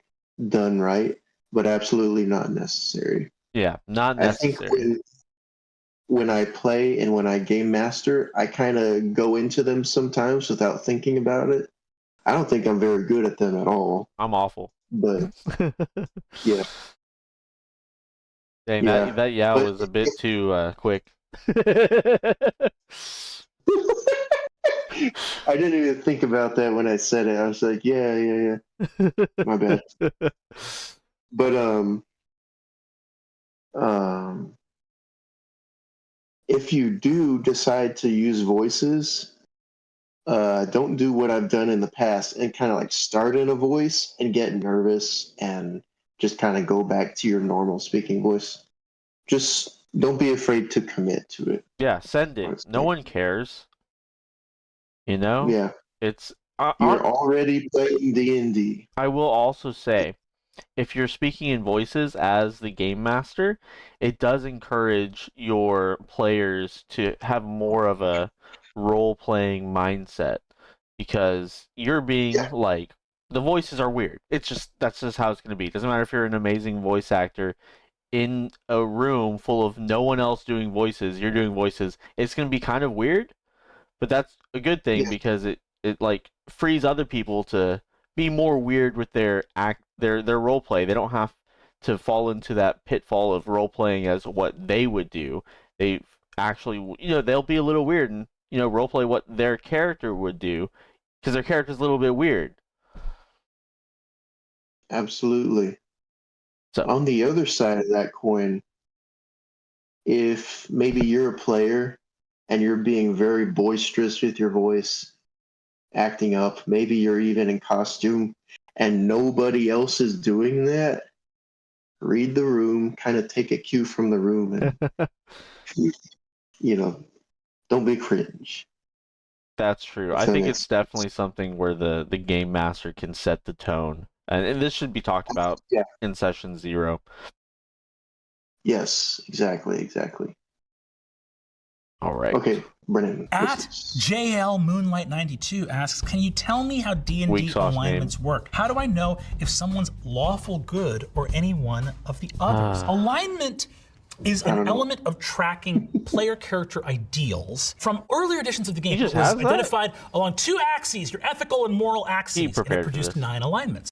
done right, but absolutely not necessary. Yeah, not necessary. I think when I play and when I game master, I kind of go into them sometimes without thinking about it. I don't think I'm very good at them at all. I'm awful. But yeah. Dang, yeah. that was a bit too quick. I didn't even think about that when I said it. I was like, yeah. My bad. But if you do decide to use voices, don't do what I've done in the past and kind of like start in a voice and get nervous and just kind of go back to your normal speaking voice. Just don't be afraid to commit to it. Yeah, send it. Honestly. No one cares. You know? Yeah. It's you're already playing D&D. I will also say, if you're speaking in voices as the game master, it does encourage your players to have more of a role-playing mindset because you're being like, the voices are weird. That's just how it's going to be. It doesn't matter if you're an amazing voice actor in a room full of no one else doing voices, you're doing voices. It's going to be kind of weird, but that's a good thing because it like frees other people to be more weird with their role play. They don't have to fall into that pitfall of role playing as what they would do. They actually, they'll be a little weird and role play what their character would do because their character's a little bit weird. Absolutely. So on the other side of that coin, if maybe you're a player and you're being very boisterous with your voice, acting up, maybe you're even in costume, and nobody else is doing that, read the room, kind of take a cue from the room, and, don't be cringe. That's true. I think it's definitely something where the game master can set the tone And this should be talked about Yeah. in session 0. Yes, exactly. All right. Okay, Brennan. At JL Moonlight 92 asks, can you tell me how D&D Weak sauce alignments work? How do I know if someone's lawful good or any one of the others? Alignment is an element of tracking player character ideals. From earlier editions of the game, it was identified along 2 axes, your ethical and moral axes, and it produced 9 alignments.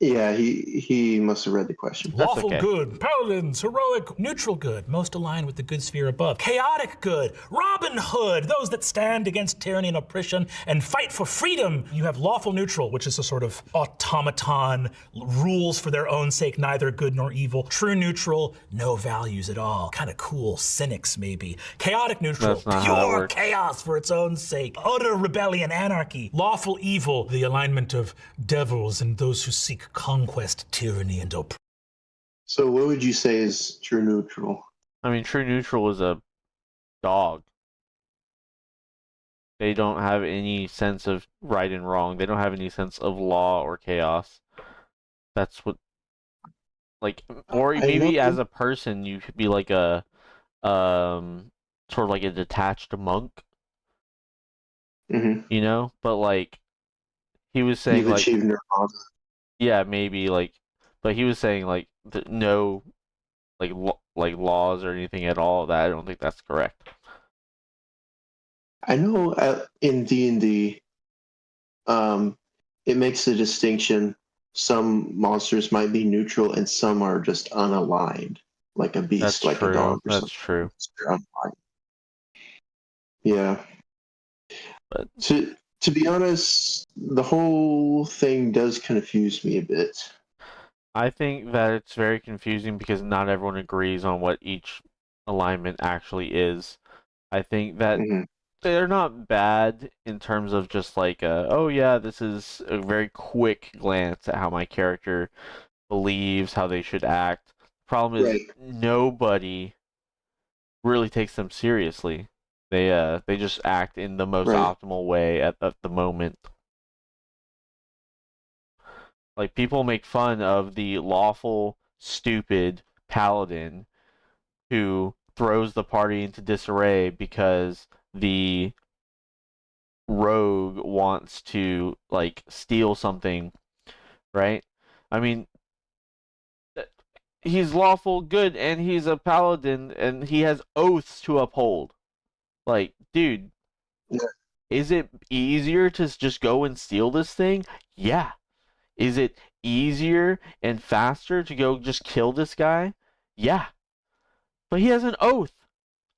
Yeah, he must have read the question. Lawful good, paladins, heroic, neutral good, most aligned with the good sphere above. Chaotic good, Robin Hood, those that stand against tyranny and oppression and fight for freedom. You have lawful neutral, which is a sort of automaton, rules for their own sake, neither good nor evil. True neutral, no values at all. Kind of cool, cynics maybe. Chaotic neutral, pure chaos for its own sake. Utter rebellion, anarchy. Lawful evil, the alignment of devils and those who seek conquest, tyranny, and oppression. So what would you say is true neutral? I mean, true neutral is a dog. They don't have any sense of right and wrong. They don't have any sense of law or chaos. That's what, like, or maybe as a person, you could be like a, sort of like a detached monk. Mm-hmm. You know, but like, he was saying, You've like, achieved nirvana. yeah, maybe, like, but he was saying, like, no, like, like laws or anything at all. That I don't think that's correct. I know in D&D, it makes a distinction. Some monsters might be neutral and some are just unaligned, like a beast, That's like true. a dog or That's something. true. Unaligned. Yeah. But to be honest, the whole thing does confuse me a bit. I think that it's very confusing because not everyone agrees on what each alignment actually is. I think that they're not bad in terms of just like, oh yeah, this is a very quick glance at how my character believes, how they should act. The problem is nobody really takes them seriously. They just act in the most optimal way at the moment. Like, people make fun of the lawful, stupid paladin who throws the party into disarray because the rogue wants to, like, steal something, right? I mean, he's lawful good and he's a paladin and he has oaths to uphold. Like, dude, is it easier to just go and steal this thing? Yeah. Is it easier and faster to go just kill this guy? Yeah. But he has an oath.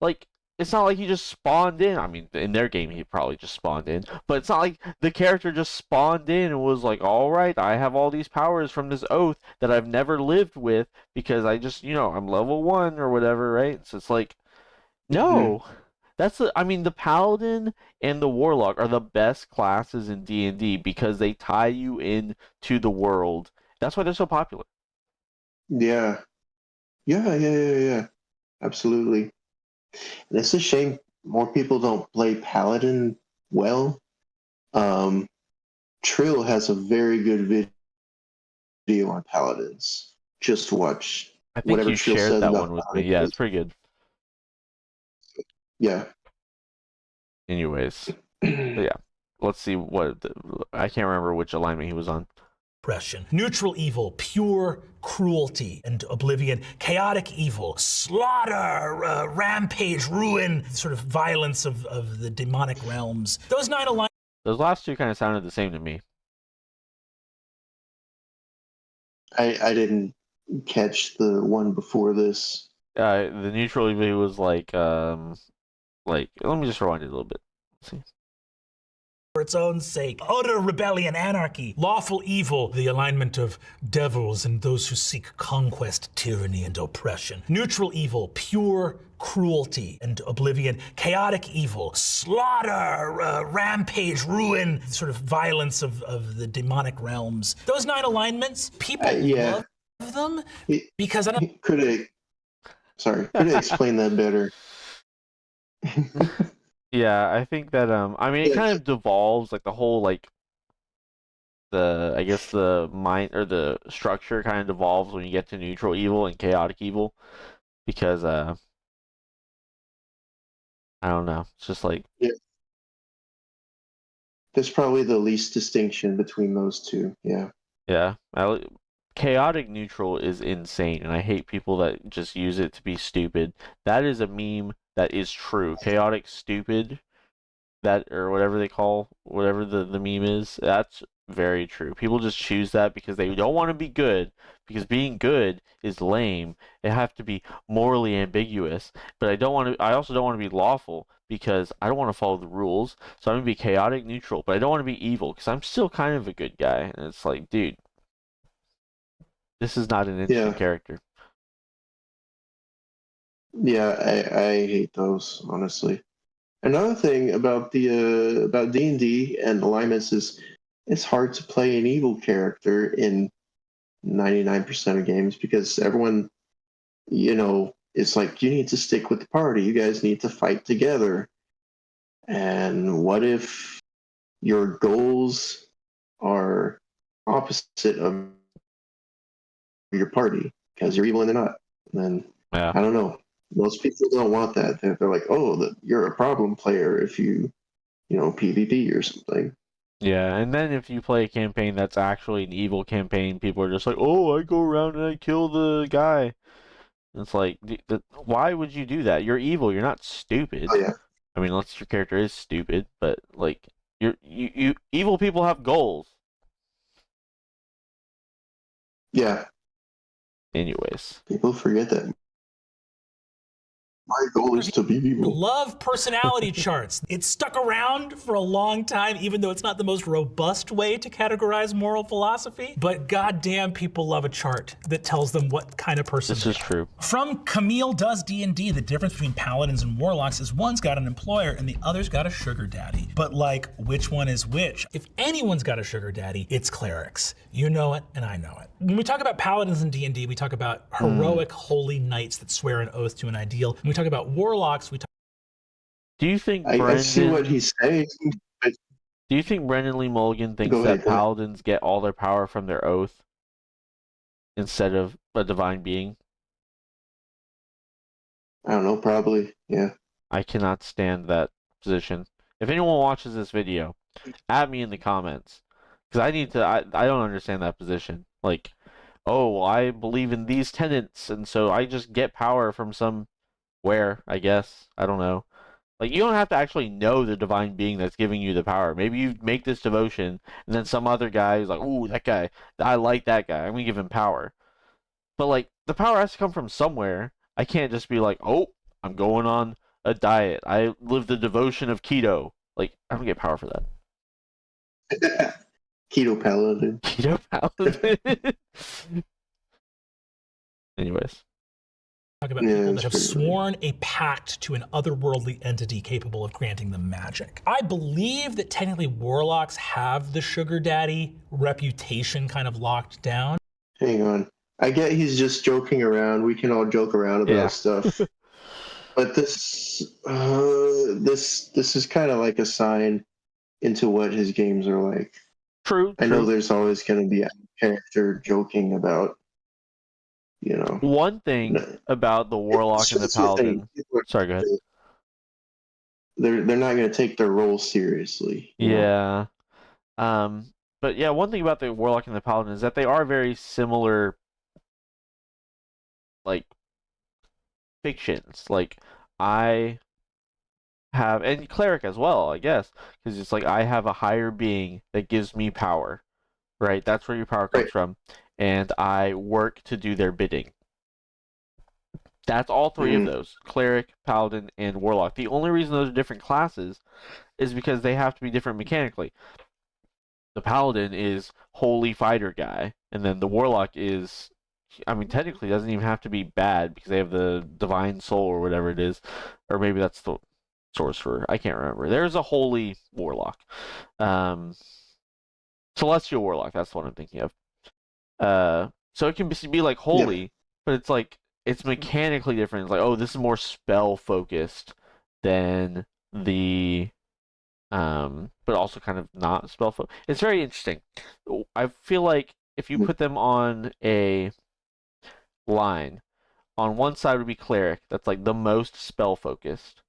Like, it's not like he just spawned in. I mean, in their game, he probably just spawned in. But it's not like the character just spawned in and was like, all right, I have all these powers from this oath that I've never lived with because I just, I'm level 1 or whatever, right? So it's like, no. I mean, the Paladin and the Warlock are the best classes in D&D because they tie you in to the world. That's why they're so popular. Yeah. Absolutely. And it's a shame more people don't play Paladin well. Trill has a very good video on Paladins. Just watch. I think whatever you Trill shared says that about one with me. Yeah, it's pretty good. Yeah. Anyways, yeah. Let's see I can't remember which alignment he was on. Oppression. Neutral evil, pure cruelty and oblivion. Chaotic evil, slaughter, rampage, ruin, sort of violence of the demonic realms. Those 9 alignments. Those last 2 kind of sounded the same to me. I didn't catch the one before this. The neutral evil was like, let me just rewind it a little bit. Let's see. For its own sake. Utter rebellion, anarchy, lawful evil, the alignment of devils and those who seek conquest, tyranny, and oppression. Neutral evil, pure cruelty and oblivion. Chaotic evil, slaughter, rampage, ruin, sort of violence of the demonic realms. Those 9 alignments, people love them because I don't... Could I explain that better? Yeah, I think that, I mean, it kind of devolves, like, the whole, like, I guess the mind or the structure kind of devolves when you get to neutral evil and chaotic evil, because I don't know. It's just like, Yeah. There's probably the least distinction between those two. Yeah. yeah, chaotic neutral is insane, and I hate people that just use it to be stupid. That is a meme that is true. Chaotic stupid, that or whatever they call whatever the meme is, that's very true. People just choose that because they don't want to be good, because being good is lame. It have to be morally ambiguous. But I also don't want to be lawful because I don't want to follow the rules. So I'm gonna be chaotic neutral, but I don't want to be evil because I'm still kind of a good guy. And it's like, dude, this is not an interesting Yeah. character. Yeah, I hate those, honestly. Another thing about the about D&D and alignments is it's hard to play an evil character in 99% of games because everyone, it's like you need to stick with the party. You guys need to fight together. And what if your goals are opposite of your party because you're evil and they're not? And then Yeah. I don't know. Most people don't want that. They're like, oh, you're a problem player if you PvP or something. Yeah, and then if you play a campaign that's actually an evil campaign, people are just like, "Oh, I go around and I kill the guy." And it's like, why would you do that? You're evil. You're not stupid. Oh yeah, I mean, unless your character is stupid, but like, you evil people have goals. yeah. Anyways, People forget that. My goal is to be evil. Love personality charts. It's stuck around for a long time, even though it's not the most robust way to categorize moral philosophy. But goddamn, people love a chart that tells them what kind of person this they is are. true. From Camille Does D&D, the difference between paladins and warlocks is one's got an employer and the other's got a sugar daddy. But like, which one is which? If anyone's got a sugar daddy, it's clerics. You know it, and I know it. When we talk about paladins in D&D, we talk about heroic, holy knights that swear an oath to an ideal. When we talk about warlocks, we talk. Do you think I see what Brendan? he's saying. But Do you think Brennan Lee Mulligan thinks go that ahead. paladins get all their power from their oath instead of a divine being? I don't know. Probably. Yeah. I cannot stand that position. If anyone watches this video, add me in the comments, because I don't understand that position. Like, oh, I believe in these tenets, and so I just get power from somewhere, I guess. I don't know. Like, you don't have to actually know the divine being that's giving you the power. Maybe you make this devotion, and then some other guy is like, ooh, that guy, I like that guy. I'm gonna give him power. But like, the power has to come from somewhere. I can't just be like, oh, I'm going on a diet. I live the devotion of keto. Like, I don't get power for that. Keto paladin. Keto paladin. Anyways, Talk about Yeah, people that's that have pretty sworn a pact to an otherworldly entity capable of granting them magic. I believe that technically warlocks have the sugar daddy reputation kind of locked down. Hang on. I get he's just joking around. We can all joke around about Yeah. stuff. But this is kind of like a sign into what his games are like. True. I know there's always going to be a character joking about, One thing about the warlock and the It's the thing. paladin. Sorry, go ahead. They're not going to take their role seriously. Yeah. But yeah, one thing about the warlock and the paladin is that they are very similar, like, fictions. Like, I have, and cleric as well, I guess, because it's like I have a higher being that gives me power, right? That's where your power comes Right. from, and I work to do their bidding. That's all three of those: cleric, paladin, and warlock. The only reason those are different classes is because they have to be different mechanically. The paladin is holy fighter guy, and then the warlock is, I mean, technically doesn't even have to be bad because they have the divine soul or whatever it is, or maybe that's the sorcerer. I can't remember. There's a holy warlock, celestial warlock. That's the one I'm thinking of. So it can be like holy, but it's like it's mechanically different. It's like, oh, this is more spell focused than the but also kind of not spell focused. It's very interesting. I feel like if you put them on a line, on one side would be cleric, that's like the most spell focused,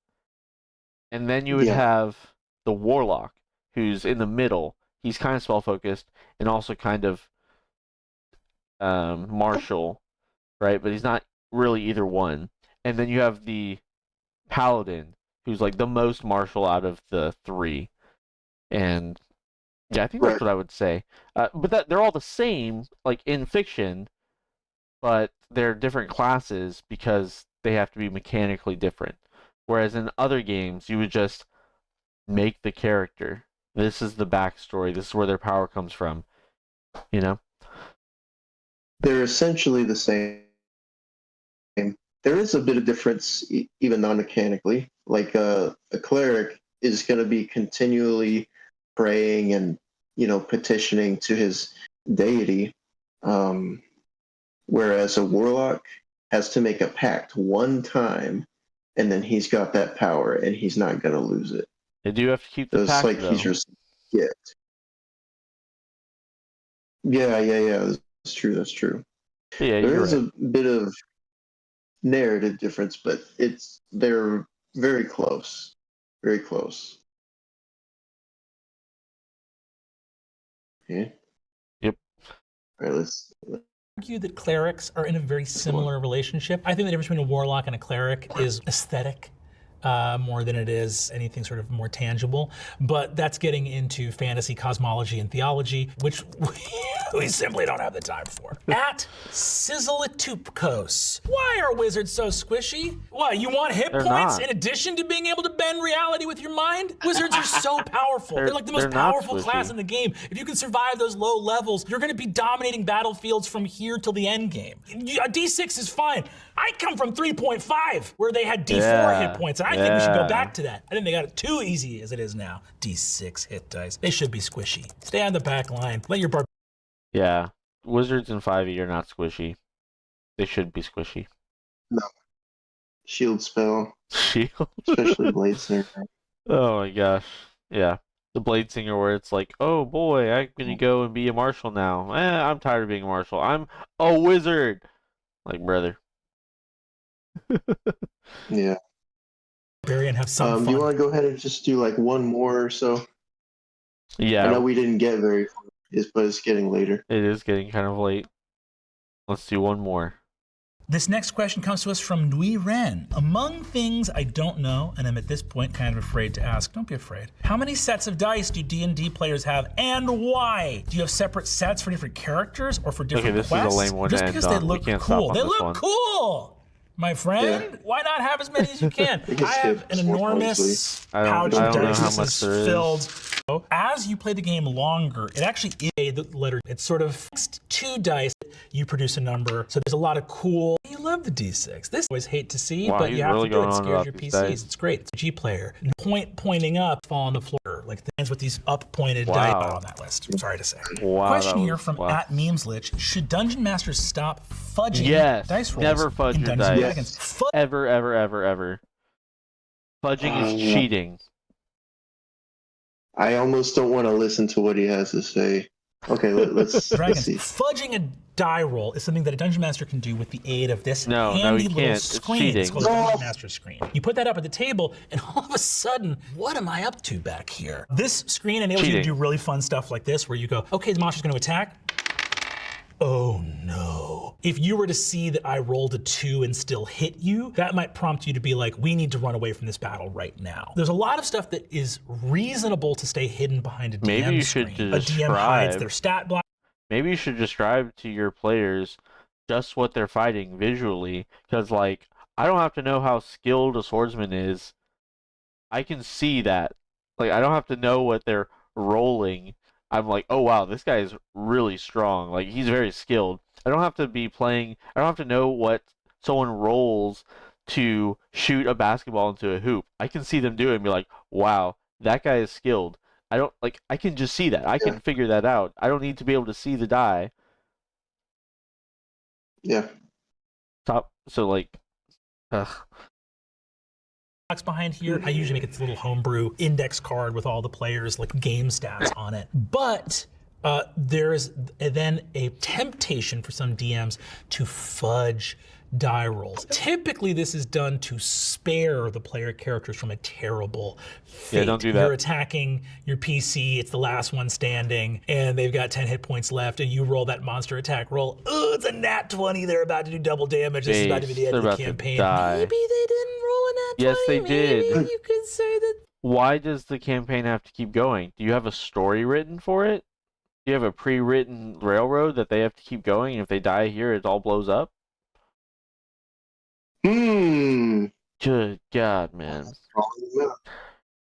and then you would Yeah. have the warlock, who's in the middle. He's kind of spell focused and also kind of martial, right? But he's not really either one. And then you have the paladin, who's like the most martial out of the three. And yeah, I think that's Right. what I would say. But that they're all the same, like in fiction, but they're different classes because they have to be mechanically different. Whereas in other games, you would just make the character. This is the backstory. This is where their power comes from. You know? They're essentially the same. There is a bit of difference, even non-mechanically. Like a cleric is going to be continually praying and petitioning to his deity, whereas a warlock has to make a pact one time, and then he's got that power, and he's not going to lose it. They do have to keep So the it's pact, like though. he's just gift. Yeah. That's true. That's true. Yeah, There you're is right. a bit of narrative difference, but they're very close. Very close. Okay. Yep. All right, let's Argue that clerics are in a very similar relationship. I think the difference between a warlock and a cleric is aesthetic. More than it is anything sort of more tangible. But that's getting into fantasy cosmology and theology, which we simply don't have the time for. At Sizzletupkos, why are wizards so squishy? What, you want hit They're points not. in addition to being able to bend reality with your mind? Wizards are so powerful. They're like the most They're not powerful class squishy. in the game. If you can survive those low levels, you're gonna be dominating battlefields from here till the end game. A D6 is fine. I come from 3.5, where they had D4 Yeah, hit points, and I think we should go yeah. back to that. I think they got it too easy as it is now. D6 hit dice. They should be squishy. Stay on the back line. Let your Yeah. Wizards in 5e are not squishy. They should be squishy. shield spell, Shield. especially Blade Singer. Oh my gosh. Yeah. The Blade Singer where it's like, oh boy, I'm gonna go and be a marshal now. I'm tired of being a marshal. I'm a wizard. Like, brother. Yeah. barbarian have some Do you fun. want to go ahead and just do like one more or so? I know Yeah, we didn't get very far, but it's getting later. it is getting kind of late. Let's do one more. This next question comes to us from Nui Ren. Among things I don't know, and I'm at this point kind of afraid to ask, don't be afraid. How many sets of dice do D&D players have, and why? Do you have separate sets for different characters or for different Okay, this is a quests? lame one Just to because end they on. We look can't cool. stop on They this look one. cool, my friend. Yeah. Why not have as many as you can? We can I have skip an sports enormous I don't- pouch I of don't know dice. how This much is there is. filled. As you play the game longer, it actually is the letter. It's sort of next 2 dice, you produce a number. So there's a lot of cool. You love the D6. This I always hate to see, Wow, but he's you have really to do it. going It on scares about your these PCs. dice. It's great. It's a G player. Pointing up, fall on the floor, like the hands with these up pointed Wow. dice on that list. I'm sorry to say. Wow, Question that here was- from wow. at Memeslich: should dungeon masters stop fudging Yes, dice rolls never fudge in your Dungeons and dice. Dragons? Ever, ever, ever, ever. Fudging is cheating. I almost don't want to listen to what he has to say. Okay, let's Dragons. see. Fudging a die roll is something that a dungeon master can do with the aid of this No, handy he little can't. It's screen. cheating. It's called a dungeon master screen. You put that up at the table, and all of a sudden, what am I up to back here? This screen enables you to Cheating. do really fun stuff like this, where you go, okay, the monster's going to attack. Oh no. If you were to see that I rolled a 2 and still hit you, that might prompt you to be like, we need to run away from this battle right now. There's a lot of stuff that is reasonable to stay hidden behind a DM Maybe you should screen. A DM hides describe- their stat block. Maybe you should describe to your players just what they're fighting visually, because like I don't have to know how skilled a swordsman is. I can see that. Like I don't have to know what they're rolling. I'm like, oh wow, this guy is really strong. Like he's very skilled. I don't have to be playing. I don't have to know what someone rolls to shoot a basketball into a hoop. I can see them do it and be like, wow, that guy is skilled. I don't like. I can just see that. I can figure that out. I don't need to be able to see the die. Yeah. So like, ugh. box behind here. I usually make it a little homebrew index card with all the players' like game stats on it. But there is then a temptation for some DMs to fudge die rolls. Typically, this is done to spare the player characters from a terrible fate. Yeah, don't do that. You're attacking your PC, it's the last one standing, and they've got 10 hit points left, and you roll that monster attack roll. Oh, it's a nat 20, they're about to do double damage. This is about to be the end of the campaign. Die. Maybe they didn't roll a nat 20. Yes, they did. Maybe you could say that. Why does the campaign have to keep going? Do you have a story written for it? Do you have a pre-written railroad that they have to keep going, and if they die here, it all blows up? Good God, man.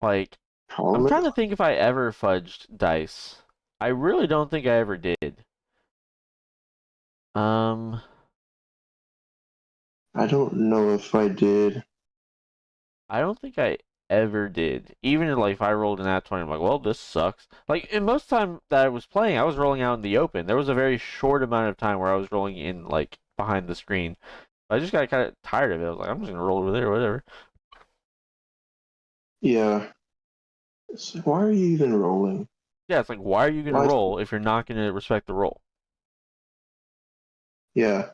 Like, I'm trying to think if I ever fudged dice. I really don't think I ever did. I don't know if I did. I don't think I ever did. Even like if I rolled an nat 20, I'm like, well, this sucks. Like, and most of the time that I was playing, I was rolling out in the open. There was a very short amount of time where I was rolling in like behind the screen. I just got kind of tired of it. I was like, I'm just gonna roll over there or whatever. Yeah. So why are you even rolling? Yeah, it's like, why are you gonna roll if you're not gonna respect the roll? Yeah.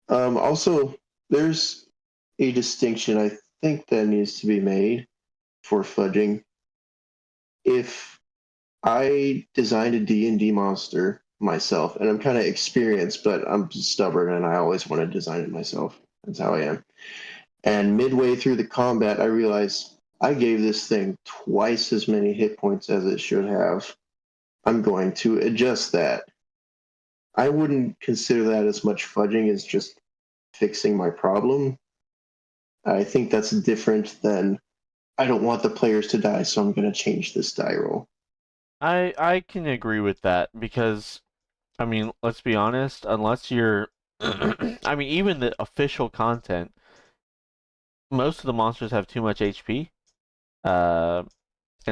Also, there's a distinction I think that needs to be made for fudging. If I designed a D&D monster myself, and I'm kind of experienced, but I'm stubborn and I always want to design it myself. That's how I am. And midway through the combat, I realized I gave this thing twice as many hit points as it should have. I'm going to adjust that. I wouldn't consider that as much fudging as just fixing my problem. I think that's different than I don't want the players to die, so I'm going to change this die roll. I can agree with that because, I mean, let's be honest, unless you're, I mean, even the official content, most of the monsters have too much HP. And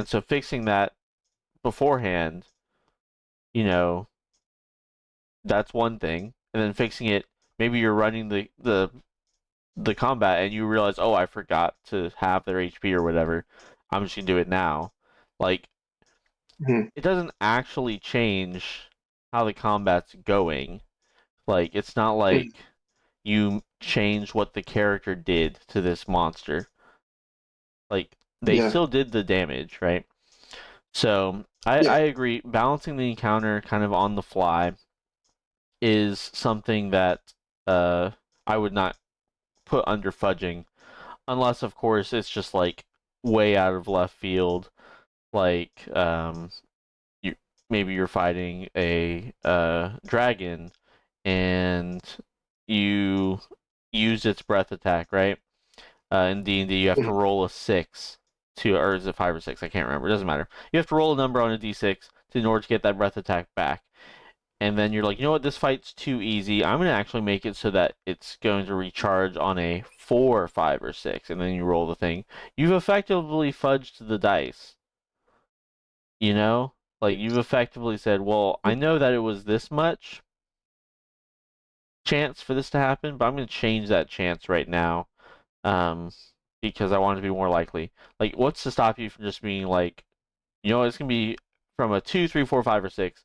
so fixing that beforehand, you know, that's one thing. And then fixing it, maybe you're running the combat and you realize, oh, I forgot to have their HP or whatever. I'm just gonna do it now. Like, it doesn't actually change how the combat's going. Like, it's not like you change what the character did to this monster. Like, they still did the damage, right? So, I agree. Balancing the encounter kind of on the fly is something that I would not put under fudging. Unless, of course, it's just, like, way out of left field. Like, maybe you're fighting a dragon and you use its breath attack, right? In D&D, you have to roll a 6 or is it 5 or 6? I can't remember. It doesn't matter. You have to roll a number on a D6 in order to get that breath attack back. And then you're like, you know what? This fight's too easy. I'm going to actually make it so that it's going to recharge on a 4, 5, or 6. And then you roll the thing. You've effectively fudged the dice. You know? Like, you've effectively said, well, I know that it was this much chance for this to happen, but I'm going to change that chance right now because I want it to be more likely. Like, what's to stop you from just being like, you know what, it's going to be from a 2, 3, 4, 5, or 6.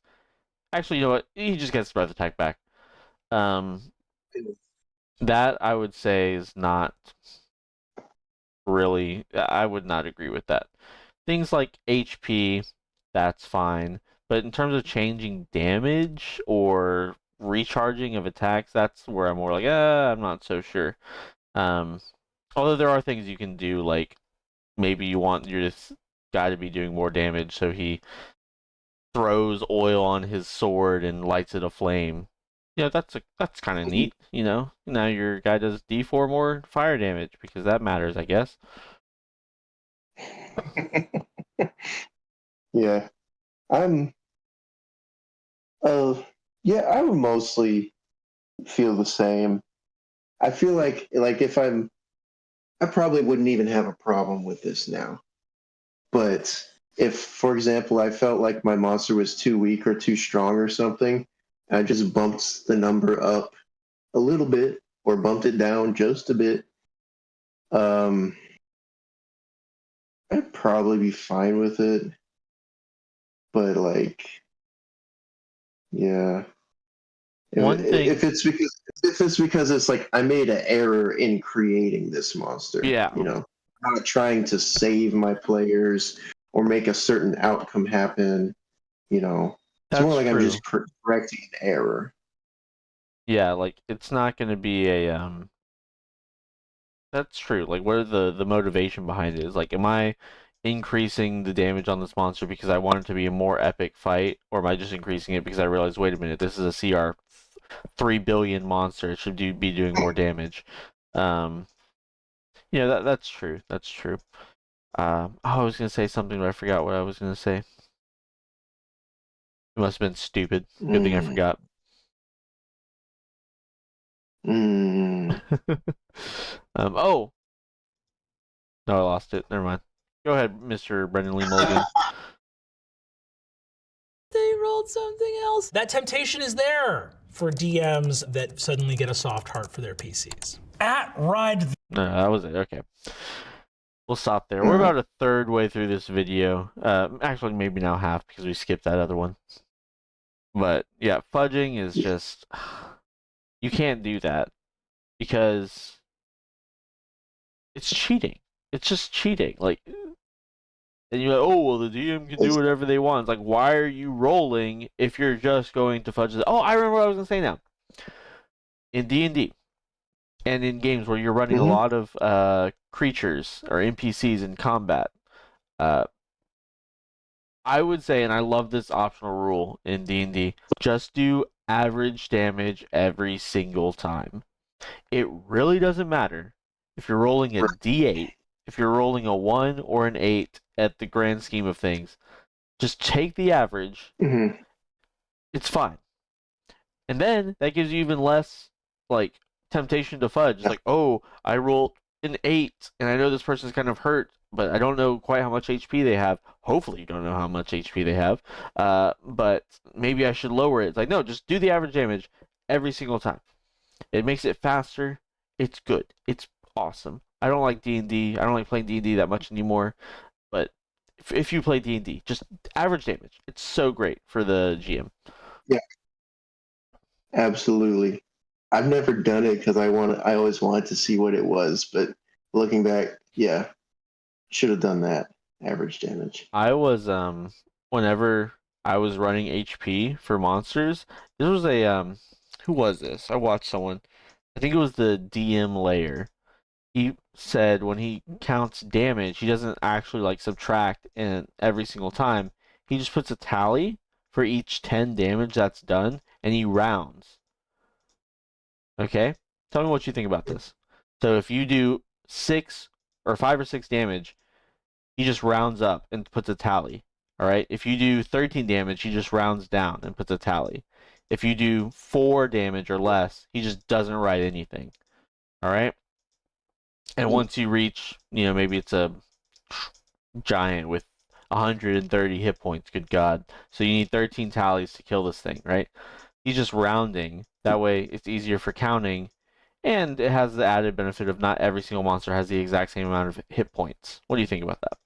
Actually, you know what, he just gets the breath attack back. That, I would say, is not really, I would not agree with that. Things like HP, that's fine. But in terms of changing damage or recharging of attacks, that's where I'm more like, I'm not so sure. Although there are things you can do, like maybe you want your guy to be doing more damage, so he throws oil on his sword and lights it aflame. Yeah, that's kind of neat, you know. Now your guy does D4 more fire damage because that matters, I guess. Yeah. I would mostly feel the same. I feel like if I probably wouldn't even have a problem with this now. But if, for example, I felt like my monster was too weak or too strong or something, I just bumped the number up a little bit or bumped it down just a bit. I'd probably be fine with it, but like, yeah. One thing, If it's because it's like I made an error in creating this monster, yeah, you know, I'm not trying to save my players or make a certain outcome happen, you know. It's more that's like I'm true. just correcting an error. Yeah, like it's not going to be a That's true. Like, what are the motivation behind it? Is like, am I increasing the damage on this monster because I want it to be a more epic fight, or am I just increasing it because I realize, wait a minute, this is a CR 3 billion monster. It should be doing more damage. Um, yeah, that's true. That's true. I was gonna say something, but I forgot what I was gonna say. It must have been stupid. Good thing I Mm, forgot. mm. Oh, no, I lost it. Never mind. Go ahead, Mr. Brennan Lee Mulligan. They rolled something else. That temptation is there for DMs that suddenly get a soft heart for their PCs. At Ride. No, that was it. Okay. We'll stop there. We're about a third way through this video. Actually, maybe now half because we skipped that other one. But yeah, fudging is just... You can't do that because it's cheating. It's just cheating. Like, and you're like, oh, well, the DM can do whatever they want. It's like, why are you rolling if you're just going to fudge it? Oh, I remember what I was going to say now. In D&D, and in games where you're running a lot of creatures or NPCs in combat, uh, I would say, and I love this optional rule in D&D, just do average damage every single time. It really doesn't matter if you're rolling a D8, if you're rolling a 1 or an 8 at the grand scheme of things. Just take the average. Mm-hmm. It's fine. And then that gives you even less like temptation to fudge. It's like, oh, I rolled an 8 and I know this person's kind of hurt, but I don't know quite how much HP they have. Hopefully you don't know how much HP they have. But maybe I should lower it. It's like, no, just do the average damage every single time. It makes it faster. It's good. It's awesome. I don't like D&D. I don't like playing D&D that much anymore. But if you play D&D, just average damage. It's so great for the GM. Yeah, absolutely. I've never done it because I always wanted to see what it was, but looking back, yeah, should have done that. Average damage. I was whenever I was running HP for monsters, this was a who was this? I watched someone. I think it was the DM layer. He said when he counts damage, he doesn't actually like subtract in every single time. He just puts a tally for each 10 damage that's done and he rounds. Okay? Tell me what you think about this. So if you do 6 or 5 or 6 damage, he just rounds up and puts a tally. All right? If you do 13 damage, he just rounds down and puts a tally. If you do 4 damage or less, he just doesn't write anything. All right? And once you reach, maybe it's a giant with 130 hit points, good God. So you need 13 tallies to kill this thing, right? He's just rounding. That way it's easier for counting. And it has the added benefit of not every single monster has the exact same amount of hit points. What do you think about that?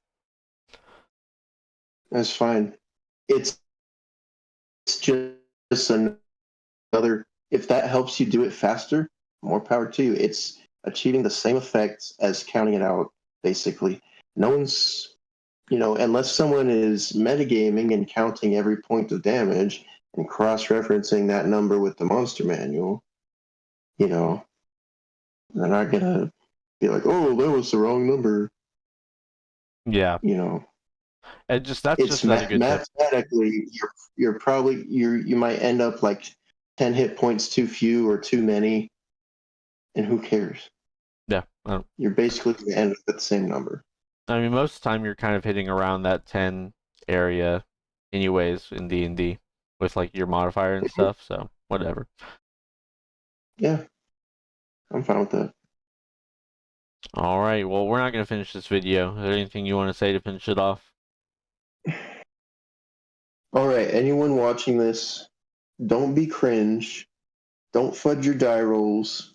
That's fine. It's just another. If that helps you do it faster, more power to you. It's achieving the same effects as counting it out, basically. No one's, unless someone is metagaming and counting every point of damage and cross-referencing that number with the monster manual, you know, they're not gonna be like, "Oh, that was the wrong number." Yeah. You know, That's it's just another good tip. mathematically you're probably you might end up like 10 hit points too few or too many, and who cares? Yeah. You're basically going to end up at the same number. I mean, most of the time you're kind of hitting around that 10 area anyways in D&D with like your modifier and stuff, so whatever. Yeah, I'm fine with that. All right, well, we're not going to finish this video. Is there anything you want to say to finish it off? All right, anyone watching this, don't be cringe. Don't fudge your die rolls.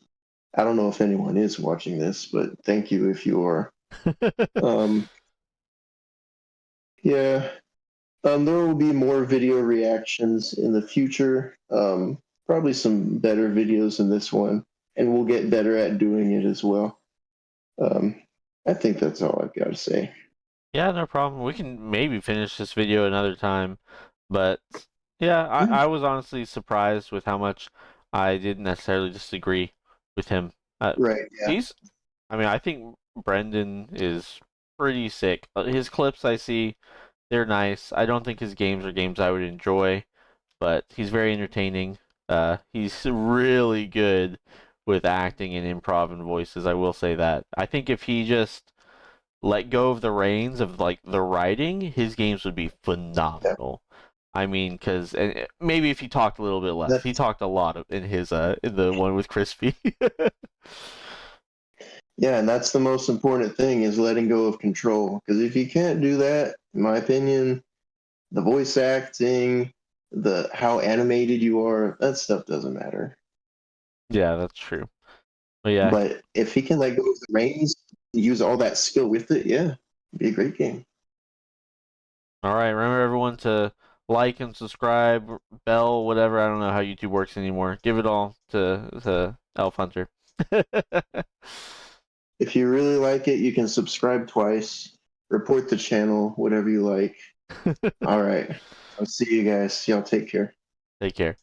I don't know if anyone is watching this, but thank you if you are. Yeah. There will be more video reactions in the future. Probably some better videos than this one, and we'll get better at doing it as well. I think that's all I've got to say. Yeah, no problem. We can maybe finish this video another time, but yeah, I was honestly surprised with how much I didn't necessarily disagree with him. Right. Yeah. I mean, I think Brendan is pretty sick. His clips I see, they're nice. I don't think his games are games I would enjoy, but he's very entertaining. He's really good with acting and improv and voices. I will say that. I think if he just let go of the reins of like the writing, his games would be phenomenal. I mean, because maybe if he talked a little bit less, he talked a lot in his in the one with Crispy. Yeah, and that's the most important thing is letting go of control. Because if you can't do that, in my opinion, the voice acting, the how animated you are, that stuff doesn't matter. Yeah, that's true. But yeah, But if he can let go of the reins, use all that skill with it, yeah, it'd be a great game. all right. Remember everyone to like and subscribe, bell, whatever. I don't know how YouTube works anymore. Give it all to Elf Hunter. If you really like it, you can subscribe twice, report the channel, whatever you like. All right. I'll see you guys. Y'all take care. Take care.